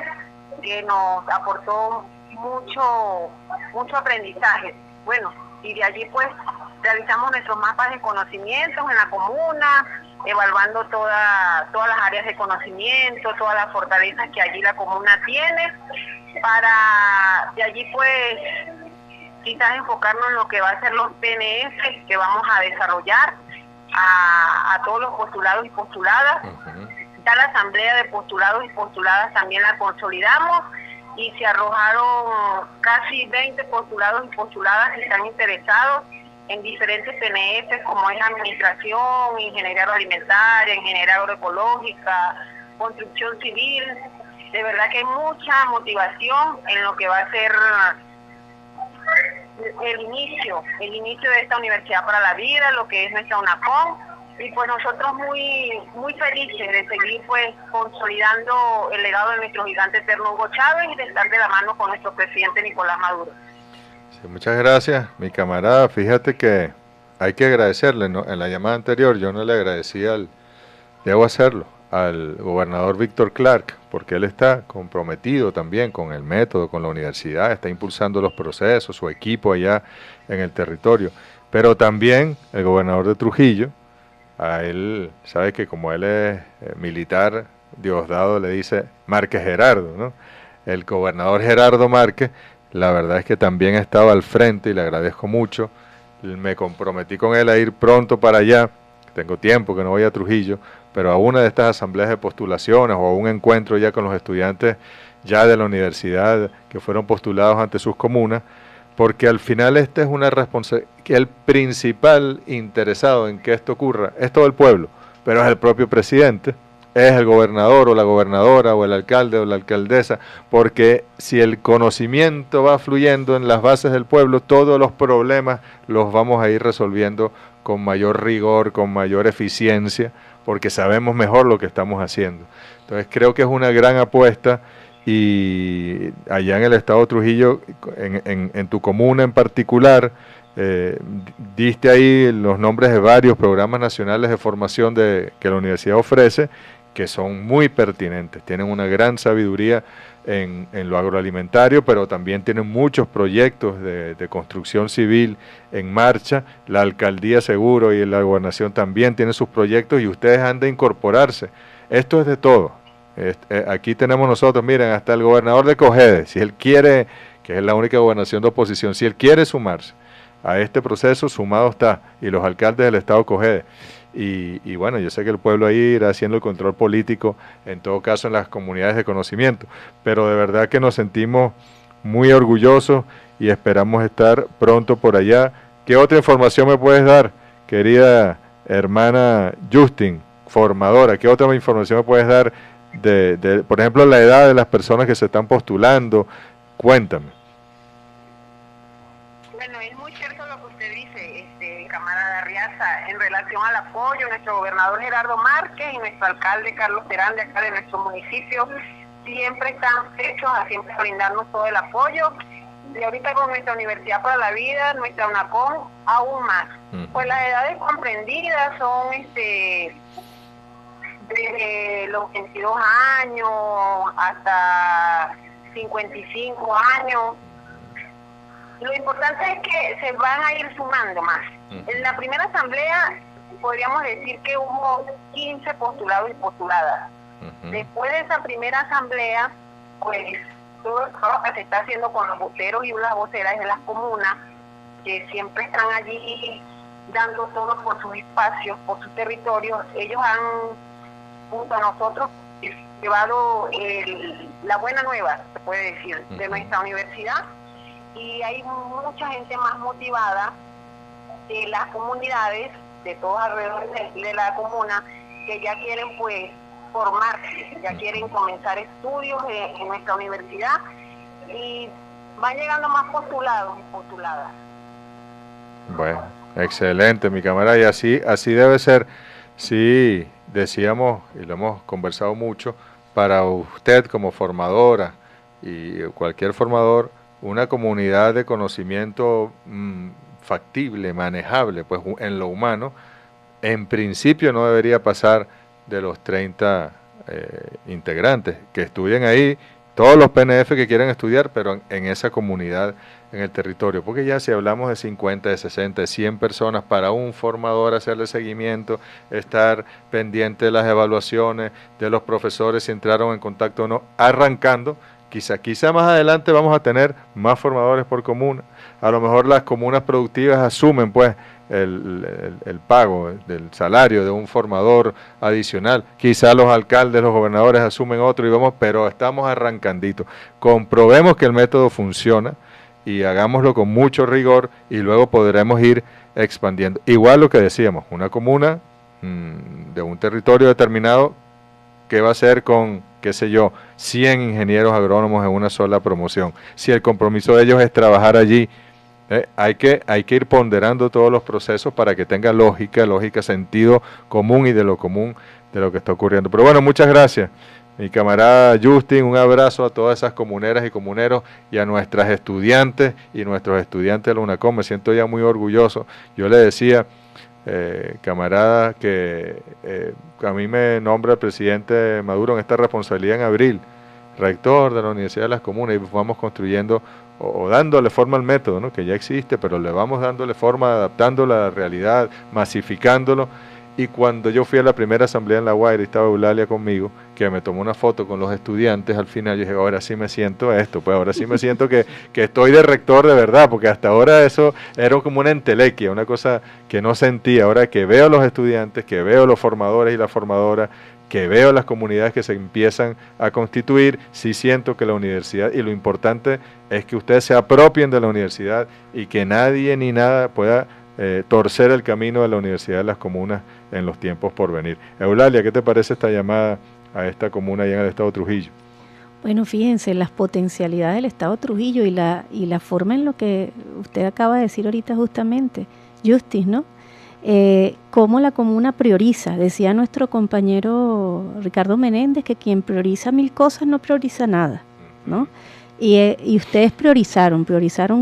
que nos aportó mucho aprendizaje. Bueno, y de allí pues realizamos nuestros mapas de conocimientos en la comuna, evaluando todas las áreas de conocimiento, todas las fortalezas que allí la comuna tiene, para de allí pues quizás enfocarnos en lo que va a ser los PNF que vamos a desarrollar a todos los postulados y postuladas. Ya la asamblea de postulados y postuladas también la consolidamos y se arrojaron casi 20 postulados y postuladas que están interesados en diferentes PNF como es administración, ingeniería agroalimentaria, ingeniería agroecológica, construcción civil. De verdad que hay mucha motivación en lo que va a ser el inicio de esta Universidad para la Vida, lo que es nuestra UNACO, y pues nosotros muy felices de seguir pues consolidando el legado de nuestro gigante eterno Hugo Chávez y de estar de la mano con nuestro presidente Nicolás Maduro. Sí, muchas gracias, mi camarada. Fíjate que hay que agradecerle, ¿no? En la llamada anterior yo no le agradecí debo hacerlo, al gobernador Víctor Clark, porque él está comprometido también con el método, con la universidad, está impulsando los procesos, su equipo allá en el territorio. Pero también el gobernador de Trujillo, a él, sabe que como él es militar, Diosdado le dice Márquez Gerardo, ¿no? El gobernador Gerardo Márquez, la verdad es que también estaba al frente y le agradezco mucho. Me comprometí con él a ir pronto para allá, tengo tiempo que no voy a Trujillo, pero a una de estas asambleas de postulaciones o a un encuentro ya con los estudiantes ya de la universidad que fueron postulados ante sus comunas, porque al final esta es una responsabilidad, que el principal interesado en que esto ocurra es todo el pueblo, pero es el propio presidente, es el gobernador o la gobernadora o el alcalde o la alcaldesa, porque si el conocimiento va fluyendo en las bases del pueblo, todos los problemas los vamos a ir resolviendo con mayor rigor, con mayor eficiencia, porque sabemos mejor lo que estamos haciendo. Entonces creo que es una gran apuesta y allá en el estado de Trujillo, en tu comuna en particular, diste ahí los nombres de varios programas nacionales de formación que la universidad ofrece, que son muy pertinentes, tienen una gran sabiduría en lo agroalimentario, pero también tienen muchos proyectos de construcción civil en marcha. La alcaldía seguro y la gobernación también tienen sus proyectos y ustedes han de incorporarse. Esto es de todo. Aquí tenemos nosotros, miren, hasta el gobernador de Cogede, si él quiere, que es la única gobernación de oposición, si él quiere sumarse a este proceso, sumado está, y los alcaldes del estado Cogede. Y bueno, yo sé que el pueblo ahí irá haciendo el control político, en todo caso en las comunidades de conocimiento, pero de verdad que nos sentimos muy orgullosos y esperamos estar pronto por allá. ¿Qué otra información me puedes dar, querida hermana Justin, formadora? ¿Qué otra información me puedes dar por ejemplo, la edad de las personas que se están postulando? Cuéntame. Bueno, es muy cierto lo que usted dice, camarada Arriaza, en relación al apoyo. Nuestro gobernador Gerardo Márquez y nuestro alcalde Carlos Terán, de acá de nuestro municipio, siempre están hechos a siempre brindarnos todo el apoyo. Y ahorita con nuestra Universidad para la Vida, nuestra UNACOM, aún más. Pues las edades comprendidas son desde los 22 años hasta 55 años. Lo importante es que se van a ir sumando más. En la primera asamblea podríamos decir que hubo 15 postulados y postuladas. Después de esa primera asamblea, pues todo el trabajo que se está haciendo con los voceros y las voceras de las comunas, que siempre están allí dando todo por sus espacios, por sus territorios, ellos han, junto a nosotros, llevado la buena nueva, se puede decir, de nuestra universidad. Y hay mucha gente más motivada de las comunidades, de todos alrededor de la comuna, que ya quieren pues formarse, ya quieren comenzar estudios en nuestra universidad, y van llegando más postulados y postuladas. Bueno, excelente, mi camarada, y así debe ser. Sí, decíamos, y lo hemos conversado mucho, para usted como formadora y cualquier formador, una comunidad de conocimiento factible, manejable, pues en lo humano, en principio no debería pasar de los 30 integrantes que estudien ahí, todos los PNF que quieran estudiar, pero en esa comunidad, en el territorio, porque ya si hablamos de 50, de 60, de 100 personas para un formador, hacerle seguimiento, estar pendiente de las evaluaciones, de los profesores, si entraron en contacto o no, arrancando, quizá más adelante vamos a tener más formadores por comuna. A lo mejor las comunas productivas asumen pues el pago del salario de un formador adicional. Quizá los alcaldes, los gobernadores asumen otro y vamos, pero estamos arrancandito. Comprobemos que el método funciona y hagámoslo con mucho rigor y luego podremos ir expandiendo. Igual lo que decíamos, una comuna de un territorio determinado, ¿qué va a hacer con, qué sé yo, 100 ingenieros agrónomos en una sola promoción? Si el compromiso de ellos es trabajar allí, hay que ir ponderando todos los procesos para que tenga lógica, sentido común y de lo común de lo que está ocurriendo. Pero bueno, muchas gracias, mi camarada Justin, un abrazo a todas esas comuneras y comuneros y a nuestras estudiantes y nuestros estudiantes de la UNACOM. Me siento ya muy orgulloso. Yo le decía, camarada, que a mí me nombra el presidente Maduro en esta responsabilidad en abril, rector de la Universidad de las Comunas, y vamos construyendo o dándole forma al método, ¿no?, que ya existe, pero le vamos dándole forma, adaptándolo a la realidad, masificándolo. Y cuando yo fui a la primera asamblea en La Guaira y estaba Eulalia conmigo, que me tomó una foto con los estudiantes, al final yo dije, ahora sí me siento esto, pues ahora sí me siento que estoy de rector de verdad, porque hasta ahora eso era como una entelequia, una cosa que no sentía. Ahora que veo a los estudiantes, que veo a los formadores y las formadoras, que veo las comunidades que se empiezan a constituir, sí siento que la universidad, y lo importante es que ustedes se apropien de la universidad y que nadie ni nada pueda torcer el camino de la Universidad de las Comunas en los tiempos por venir. Eulalia, ¿qué te parece esta llamada a esta comuna allá en el estado de Trujillo? Bueno, fíjense, las potencialidades del estado de Trujillo y la forma en lo que usted acaba de decir ahorita justamente, Justin, ¿no? Cómo la comuna prioriza. Decía nuestro compañero Ricardo Menéndez que quien prioriza 1000 cosas no prioriza nada. ¿no? Y ustedes priorizaron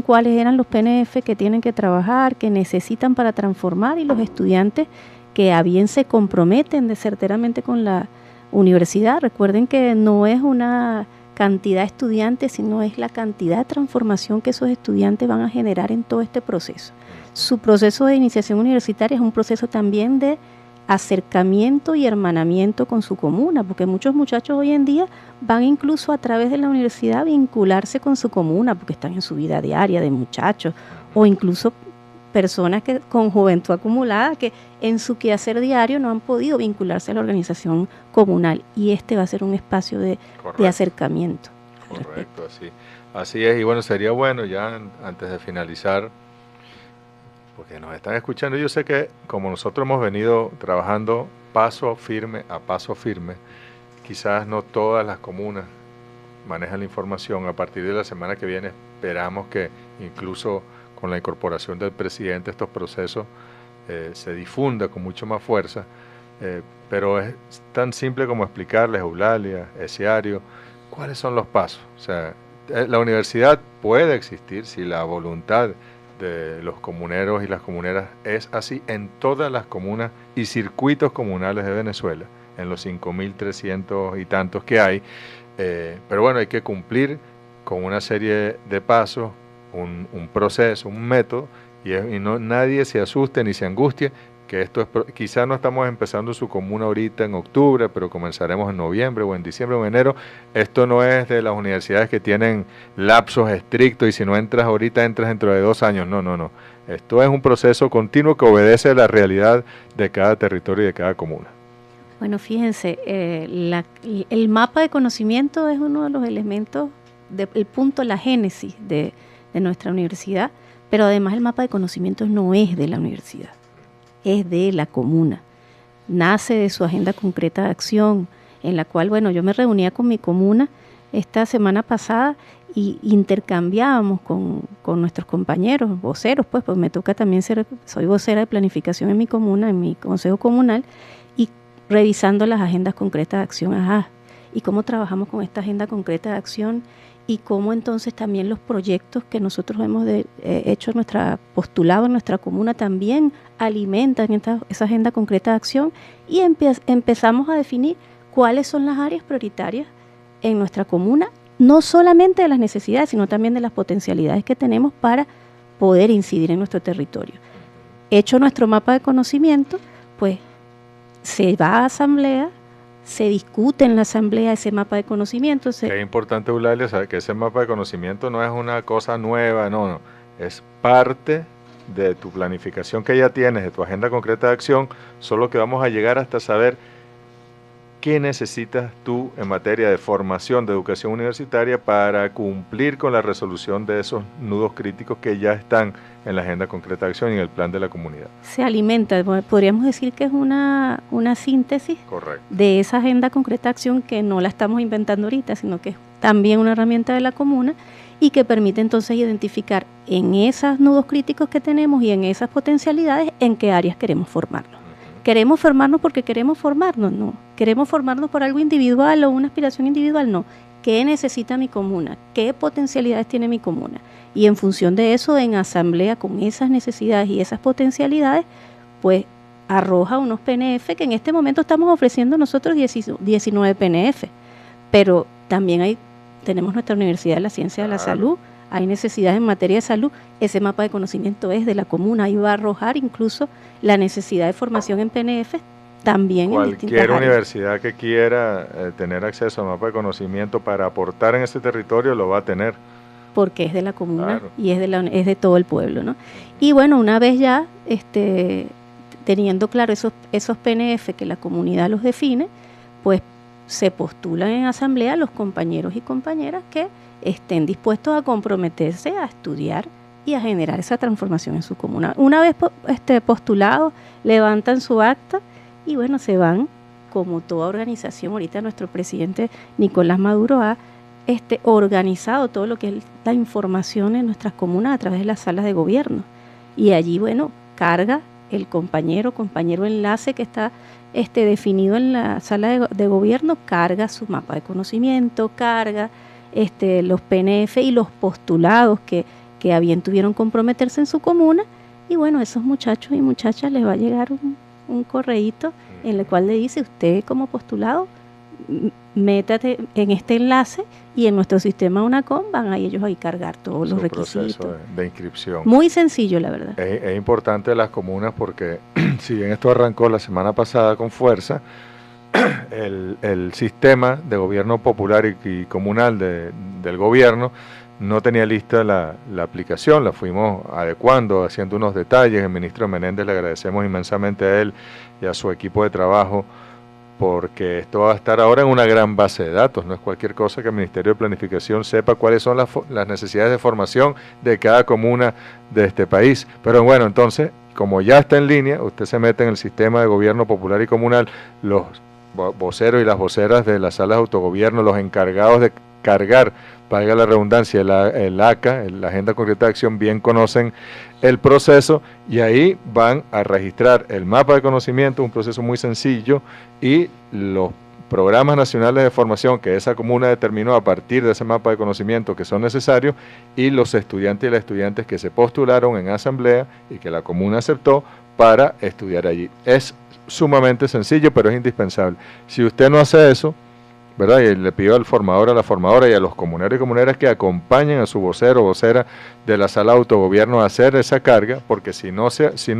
cuáles eran los PNF que tienen que trabajar, que necesitan para transformar, y los estudiantes que a bien se comprometen certeramente con la universidad. Recuerden que no es una cantidad de estudiantes, sino es la cantidad de transformación que esos estudiantes van a generar en todo este proceso. Su proceso de iniciación universitaria es un proceso también de acercamiento y hermanamiento con su comuna, porque muchos muchachos hoy en día van incluso a través de la universidad a vincularse con su comuna, porque están en su vida diaria de muchachos, o incluso personas que con juventud acumulada que en su quehacer diario no han podido vincularse a la organización comunal, y este va a ser un espacio de acercamiento. Correcto, así es. Y bueno, sería bueno ya antes de finalizar, porque nos están escuchando, yo sé que como nosotros hemos venido trabajando paso firme a paso firme, quizás no todas las comunas manejan la información. A partir de la semana que viene esperamos que incluso con la incorporación del presidente estos procesos se difunda con mucho más fuerza, pero es tan simple como explicarles, Eulalia, Esiario, cuáles son los pasos. O sea, la universidad puede existir si la voluntad de los comuneros y las comuneras es así en todas las comunas y circuitos comunales de Venezuela, en los 5.300 y tantos que hay, pero bueno, hay que cumplir con una serie de pasos, un proceso, un método, y no, nadie se asuste ni se angustie, que esto es, quizás no estamos empezando su comuna ahorita en octubre, pero comenzaremos en noviembre o en diciembre o en enero. Esto no es de las universidades que tienen lapsos estrictos y si no entras ahorita entras dentro de 2 años. No. Esto es un proceso continuo que obedece a la realidad de cada territorio y de cada comuna. Bueno, fíjense, el mapa de conocimiento es uno de los elementos, el punto, la génesis de nuestra universidad, pero además el mapa de conocimiento no es de la universidad, es de la comuna. Nace de su agenda concreta de acción, en la cual, bueno, yo me reunía con mi comuna esta semana pasada y intercambiábamos con nuestros compañeros, voceros, pues me toca también soy vocera de planificación en mi comuna, en mi consejo comunal, y revisando las agendas concretas de acción, y cómo trabajamos con esta agenda concreta de acción, y cómo entonces también los proyectos que nosotros hemos hecho postulado en nuestra comuna también alimentan esa agenda concreta de acción, y empezamos a definir cuáles son las áreas prioritarias en nuestra comuna, no solamente de las necesidades, sino también de las potencialidades que tenemos para poder incidir en nuestro territorio. Hecho nuestro mapa de conocimiento, pues se va a asamblea, se discute en la asamblea ese mapa de conocimiento. Es importante, Eulalia, saber que ese mapa de conocimiento no es una cosa nueva, no, es parte de tu planificación que ya tienes, de tu agenda concreta de acción, solo que vamos a llegar hasta saber qué necesitas tú en materia de formación, de educación universitaria para cumplir con la resolución de esos nudos críticos que ya están en la agenda concreta de acción y en el plan de la comunidad. Se alimenta, podríamos decir que es una síntesis. Correcto. De esa agenda concreta de acción, que no la estamos inventando ahorita, sino que es también una herramienta de la comuna y que permite entonces identificar en esos nudos críticos que tenemos y en esas potencialidades en qué áreas queremos formarnos. ¿Queremos formarnos porque queremos formarnos? No. ¿Queremos formarnos por algo individual o una aspiración individual? No. ¿Qué necesita mi comuna? ¿Qué potencialidades tiene mi comuna? Y en función de eso, en asamblea, con esas necesidades y esas potencialidades, pues arroja unos PNF que en este momento estamos ofreciendo nosotros 19 PNF. Pero también tenemos nuestra Universidad de la Ciencia de la Salud, hay necesidades en materia de salud, ese mapa de conocimiento es de la comuna, ahí va a arrojar incluso la necesidad de formación en PNF también. Cualquier universidad que quiera tener acceso al mapa de conocimiento para aportar en ese territorio lo va a tener. Porque es de la comuna, claro, y es de todo el pueblo, ¿no? Y bueno, una vez ya teniendo claro esos PNF que la comunidad los define, pues se postulan en asamblea los compañeros y compañeras que estén dispuestos a comprometerse a estudiar y a generar esa transformación en su comuna. Una vez postulados, levantan su acta y bueno, se van, como toda organización. Ahorita nuestro presidente Nicolás Maduro ha organizado todo lo que es la información en nuestras comunas a través de las salas de gobierno. Y allí, bueno, carga el compañero enlace que está definido en la sala de gobierno, carga su mapa de conocimiento, carga los PNF y los postulados que a bien tuvieron comprometerse en su comuna, y bueno, a esos muchachos y muchachas les va a llegar un correíto en el cual le dice: usted como postulado, métate en este enlace y en nuestro sistema UNACOM van a ellos a cargar todos los requisitos. Proceso de inscripción. Muy sencillo, la verdad. Es importante las comunas porque si bien esto arrancó la semana pasada con fuerza, el sistema de gobierno popular y comunal del gobierno no tenía lista la aplicación, la fuimos adecuando, haciendo unos detalles. El ministro Menéndez, le agradecemos inmensamente a él y a su equipo de trabajo, porque esto va a estar ahora en una gran base de datos. No es cualquier cosa que el Ministerio de Planificación sepa cuáles son las necesidades de formación de cada comuna de este país. Pero bueno, entonces, como ya está en línea, usted se mete en el sistema de gobierno popular y comunal, los voceros y las voceras de las salas de autogobierno, los encargados de cargar, valga la redundancia, el ACA, la Agenda Concreta de Acción, bien conocen el proceso, y ahí van a registrar el mapa de conocimiento, un proceso muy sencillo, y los programas nacionales de formación que esa comuna determinó a partir de ese mapa de conocimiento que son necesarios, y los estudiantes y las estudiantes que se postularon en asamblea y que la comuna aceptó para estudiar allí. Es sumamente sencillo, pero es indispensable. Si usted no hace eso, ¿verdad? Y le pido al formador, a la formadora y a los comuneros y comuneras que acompañen a su vocero o vocera de la sala de autogobierno a hacer esa carga, porque si no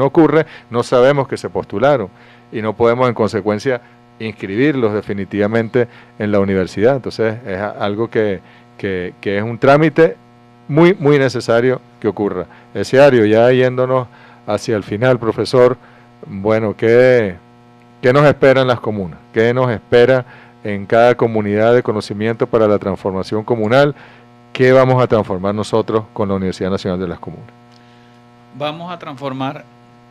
ocurre, no sabemos que se postularon y no podemos en consecuencia inscribirlos definitivamente en la universidad. Entonces es algo que es un trámite muy, muy necesario que ocurra. Esiario, ya yéndonos hacia el final, profesor, bueno, ¿qué nos espera en las comunas? ¿Qué nos espera en cada comunidad de conocimiento para la transformación comunal? ¿Qué vamos a transformar nosotros con la Universidad Nacional de las Comunas? Vamos a transformar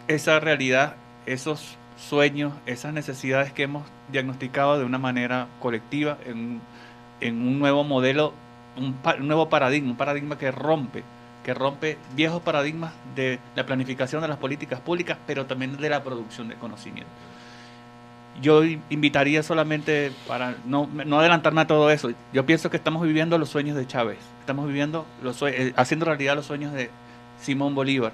esa realidad, esos sueños, esas necesidades que hemos diagnosticado de una manera colectiva en un nuevo modelo, un nuevo paradigma, un paradigma que rompe viejos paradigmas de la planificación de las políticas públicas, pero también de la producción de conocimiento. Yo invitaría solamente, para no adelantarme a todo eso, yo pienso que estamos viviendo los sueños de Chávez, estamos viviendo haciendo realidad los sueños de Simón Bolívar.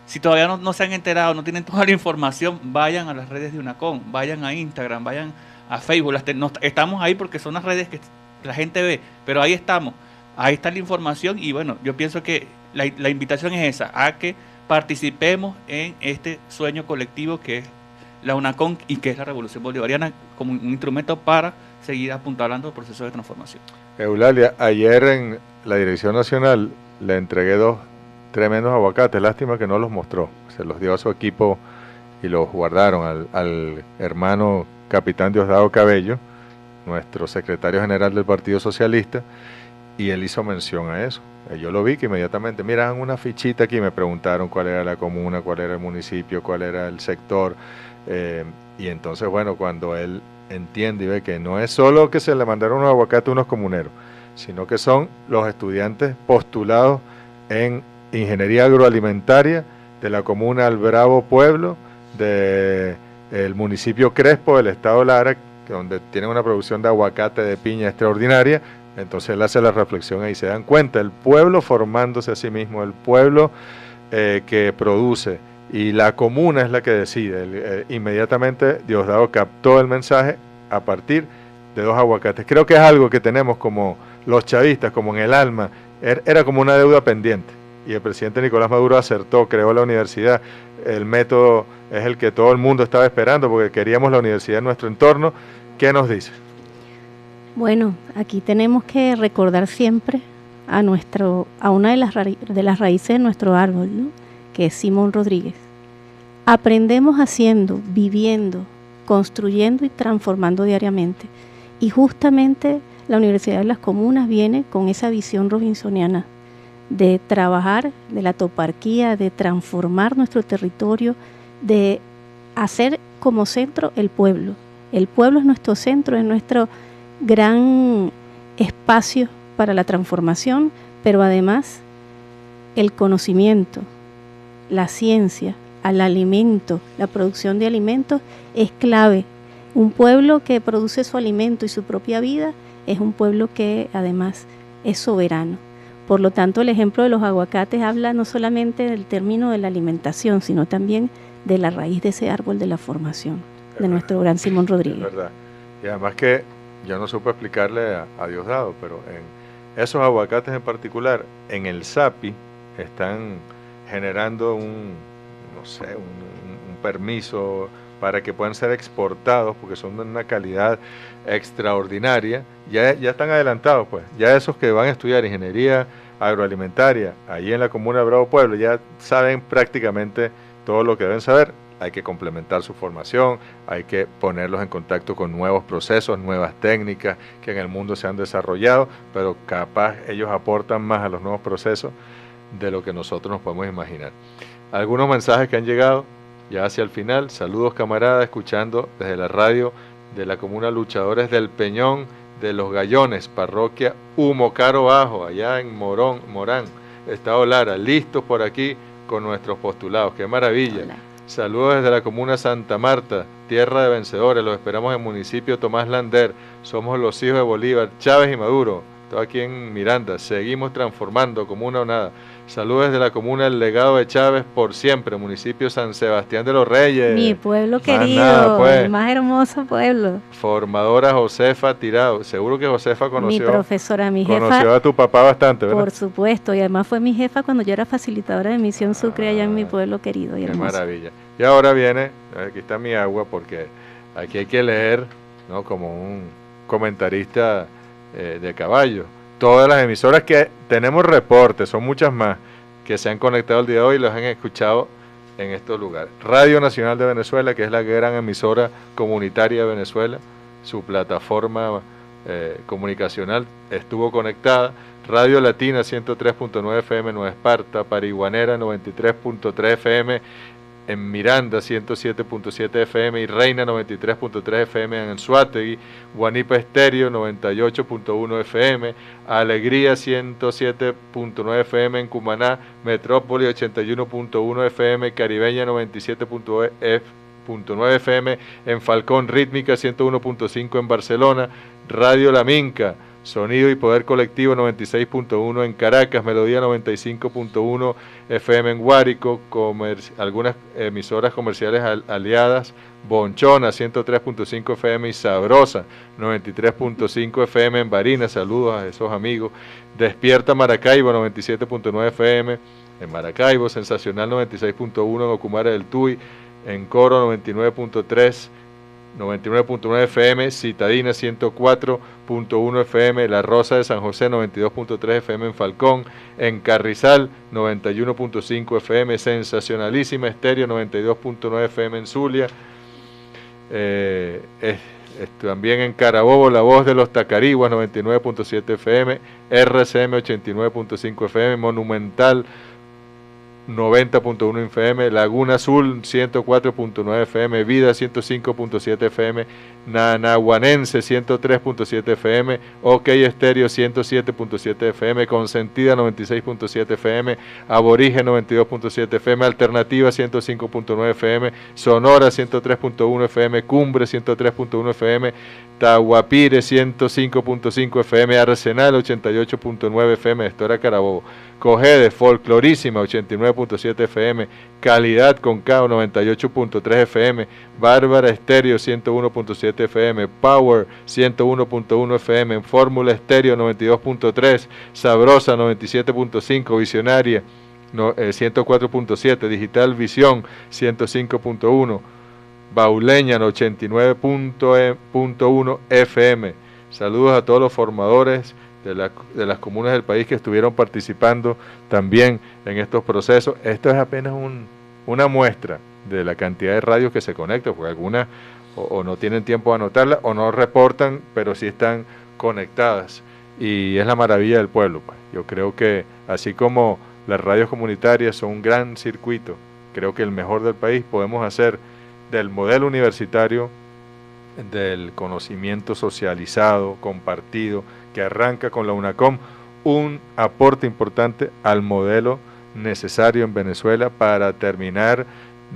Si todavía no se han enterado, no tienen toda la información, vayan a las redes de UNACOM, vayan a Instagram, vayan a Facebook. Estamos ahí porque son las redes que la gente ve, pero ahí estamos, ahí está la información, y bueno, yo pienso que la invitación es esa, a que participemos en este sueño colectivo que es la UNACOM y que es la Revolución Bolivariana, como un instrumento para seguir apuntalando el proceso de transformación. Eulalia, ayer en la Dirección Nacional le entregué 2 tremendos aguacates, lástima que no los mostró, se los dio a su equipo y los guardaron al hermano capitán Diosdado Cabello, nuestro secretario general del Partido Socialista, y él hizo mención a eso. Yo lo vi que inmediatamente, mira, una fichita aquí, me preguntaron cuál era la comuna, cuál era el municipio, cuál era el sector, y entonces, bueno, cuando él entiende y ve que no es solo que se le mandaron unos aguacates a unos comuneros, sino que son los estudiantes postulados en Ingeniería Agroalimentaria de la comuna El Bravo Pueblo, del municipio Crespo del estado Lara, donde tienen una producción de aguacate de piña extraordinaria. Entonces él hace la reflexión ahí, se dan cuenta, el pueblo formándose a sí mismo, el pueblo que produce, y la comuna es la que decide. Inmediatamente Diosdado captó el mensaje a partir de 2 aguacates. Creo que es algo que tenemos como los chavistas, como en el alma, era como una deuda pendiente, y el presidente Nicolás Maduro acertó, creó la universidad. El método es el que todo el mundo estaba esperando, porque queríamos la universidad en nuestro entorno. ¿Qué nos dice? Bueno, aquí tenemos que recordar siempre a una de las raíces de nuestro árbol, ¿no? Que es Simón Rodríguez. Aprendemos haciendo, viviendo, construyendo y transformando diariamente. Y justamente la Universidad de las Comunas viene con esa visión robinsoniana de trabajar, de la toparquía, de transformar nuestro territorio, de hacer como centro el pueblo. El pueblo es nuestro centro, es nuestro gran espacio para la transformación, pero además el conocimiento, la ciencia, el alimento, la producción de alimentos es clave. Un pueblo que produce su alimento y su propia vida es un pueblo que además es soberano. Por lo tanto, el ejemplo de los aguacates habla no solamente del término de la alimentación, sino también de la raíz de ese árbol de la formación, de nuestro gran Simón Rodríguez. Es verdad. Y además que yo no supe explicarle a Diosdado, pero en esos aguacates en particular, en el SAPI, están generando un permiso para que puedan ser exportados, porque son de una calidad extraordinaria. Ya están adelantados, pues. Ya esos que van a estudiar ingeniería agroalimentaria, allí en la comuna de Bravo Pueblo, ya saben prácticamente todo lo que deben saber. Hay que complementar su formación, hay que ponerlos en contacto con nuevos procesos, nuevas técnicas que en el mundo se han desarrollado, pero capaz ellos aportan más a los nuevos procesos de lo que nosotros nos podemos imaginar. Algunos mensajes que han llegado ya hacia el final. Saludos, camaradas, escuchando desde la radio de la comuna Luchadores del Peñón de los Gallones, parroquia Humo Caro Bajo, allá en Morán, Estado Lara, listos por aquí con nuestros postulados. ¡Qué maravilla! Hola. Saludos desde la comuna Santa Marta, tierra de vencedores. Los esperamos en el municipio Tomás Lander. Somos los hijos de Bolívar, Chávez y Maduro. Todo aquí en Miranda. Seguimos transformando, comuna o nada. Saludos desde la comuna El Legado de Chávez por siempre, municipio San Sebastián de los Reyes. Mi pueblo querido, nada, pues. El más hermoso pueblo. Formadora Josefa Tirado. Seguro que Josefa conoció. Mi profesora, mi jefa. Conoció a tu papá bastante, ¿verdad? Por supuesto, y además fue mi jefa cuando yo era facilitadora de Misión Sucre allá en mi pueblo querido y hermoso. Qué maravilla. Y ahora viene, aquí está mi agua, porque aquí hay que leer, ¿no? Como un comentarista de caballo. Todas las emisoras que tenemos reportes, son muchas más, que se han conectado el día de hoy y los han escuchado en estos lugares. Radio Nacional de Venezuela, que es la gran emisora comunitaria de Venezuela, su plataforma comunicacional estuvo conectada. Radio Latina 103.9 FM Nueva Esparta, Pariguanera 93.3 FM en Miranda 107.7 FM y Reina 93.3 FM en Anzoátegui, Guanipa Estéreo 98.1 FM, Alegría 107.9 FM en Cumaná, Metrópoli 81.1 FM, Caribeña 97.9 FM en Falcón, Rítmica 101.5 en Barcelona, Radio La Minca, Sonido y Poder Colectivo 96.1 en Caracas, Melodía 95.1 FM en Guárico, algunas emisoras comerciales aliadas, Bonchona 103.5 FM y Sabrosa 93.5 FM en Barinas. Saludos a esos amigos. Despierta Maracaibo 97.9 FM en Maracaibo, Sensacional 96.1 en Ocumare del Tuy, en Coro 99.9 FM, Citadina 104.1 FM, La Rosa de San José 92.3 FM en Falcón, en Carrizal 91.5 FM, Sensacionalísima Estéreo 92.9 FM en Zulia, también en Carabobo La Voz de los Tacariguas 99.7 FM, RCM 89.5 FM, Monumental 90.1 FM, Laguna Azul 104.9 FM, Vida 105.7 FM, Nanahuanense 103.7 FM, OK Estéreo 107.7 FM, Consentida 96.7 FM, Aborigen 92.7 FM, Alternativa 105.9 FM, Sonora 103.1 FM, Cumbre 103.1 FM, Tahuapire 105.5 FM, Arsenal 88.9 FM, esto era Carabobo, Cogede, Folclorísima 89.7 FM, Calidad con K 98.3 FM, Bárbara Estéreo 101.7 FM, Power 101.1 FM, Fórmula Estéreo 92.3, Sabrosa 97.5, Visionaria 104.7, Digital Visión 105.1, Bauleña 89.1 FM. Saludos a todos los formadores de las comunas del país que estuvieron participando también en estos procesos. Esto es apenas una muestra de la cantidad de radios que se conectan, porque algunas o no tienen tiempo de anotarlas o no reportan, pero sí están conectadas. Y es la maravilla del pueblo, pues. Yo creo que así como las radios comunitarias son un gran circuito, creo que el mejor del país, podemos hacer del modelo universitario, del conocimiento socializado, compartido, que arranca con la UNACOM, un aporte importante al modelo necesario en Venezuela para terminar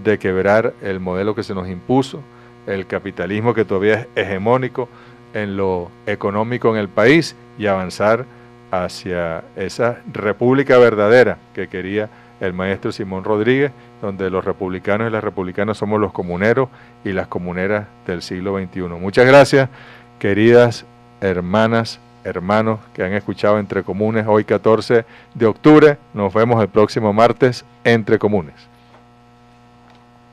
de quebrar el modelo que se nos impuso, el capitalismo que todavía es hegemónico en lo económico en el país, y avanzar hacia esa república verdadera que quería el maestro Simón Rodríguez, donde los republicanos y las republicanas somos los comuneros y las comuneras del siglo XXI. Muchas gracias, queridas hermanas, hermanos que han escuchado Entre Comunes hoy 14 de octubre. Nos vemos el próximo martes, Entre Comunes.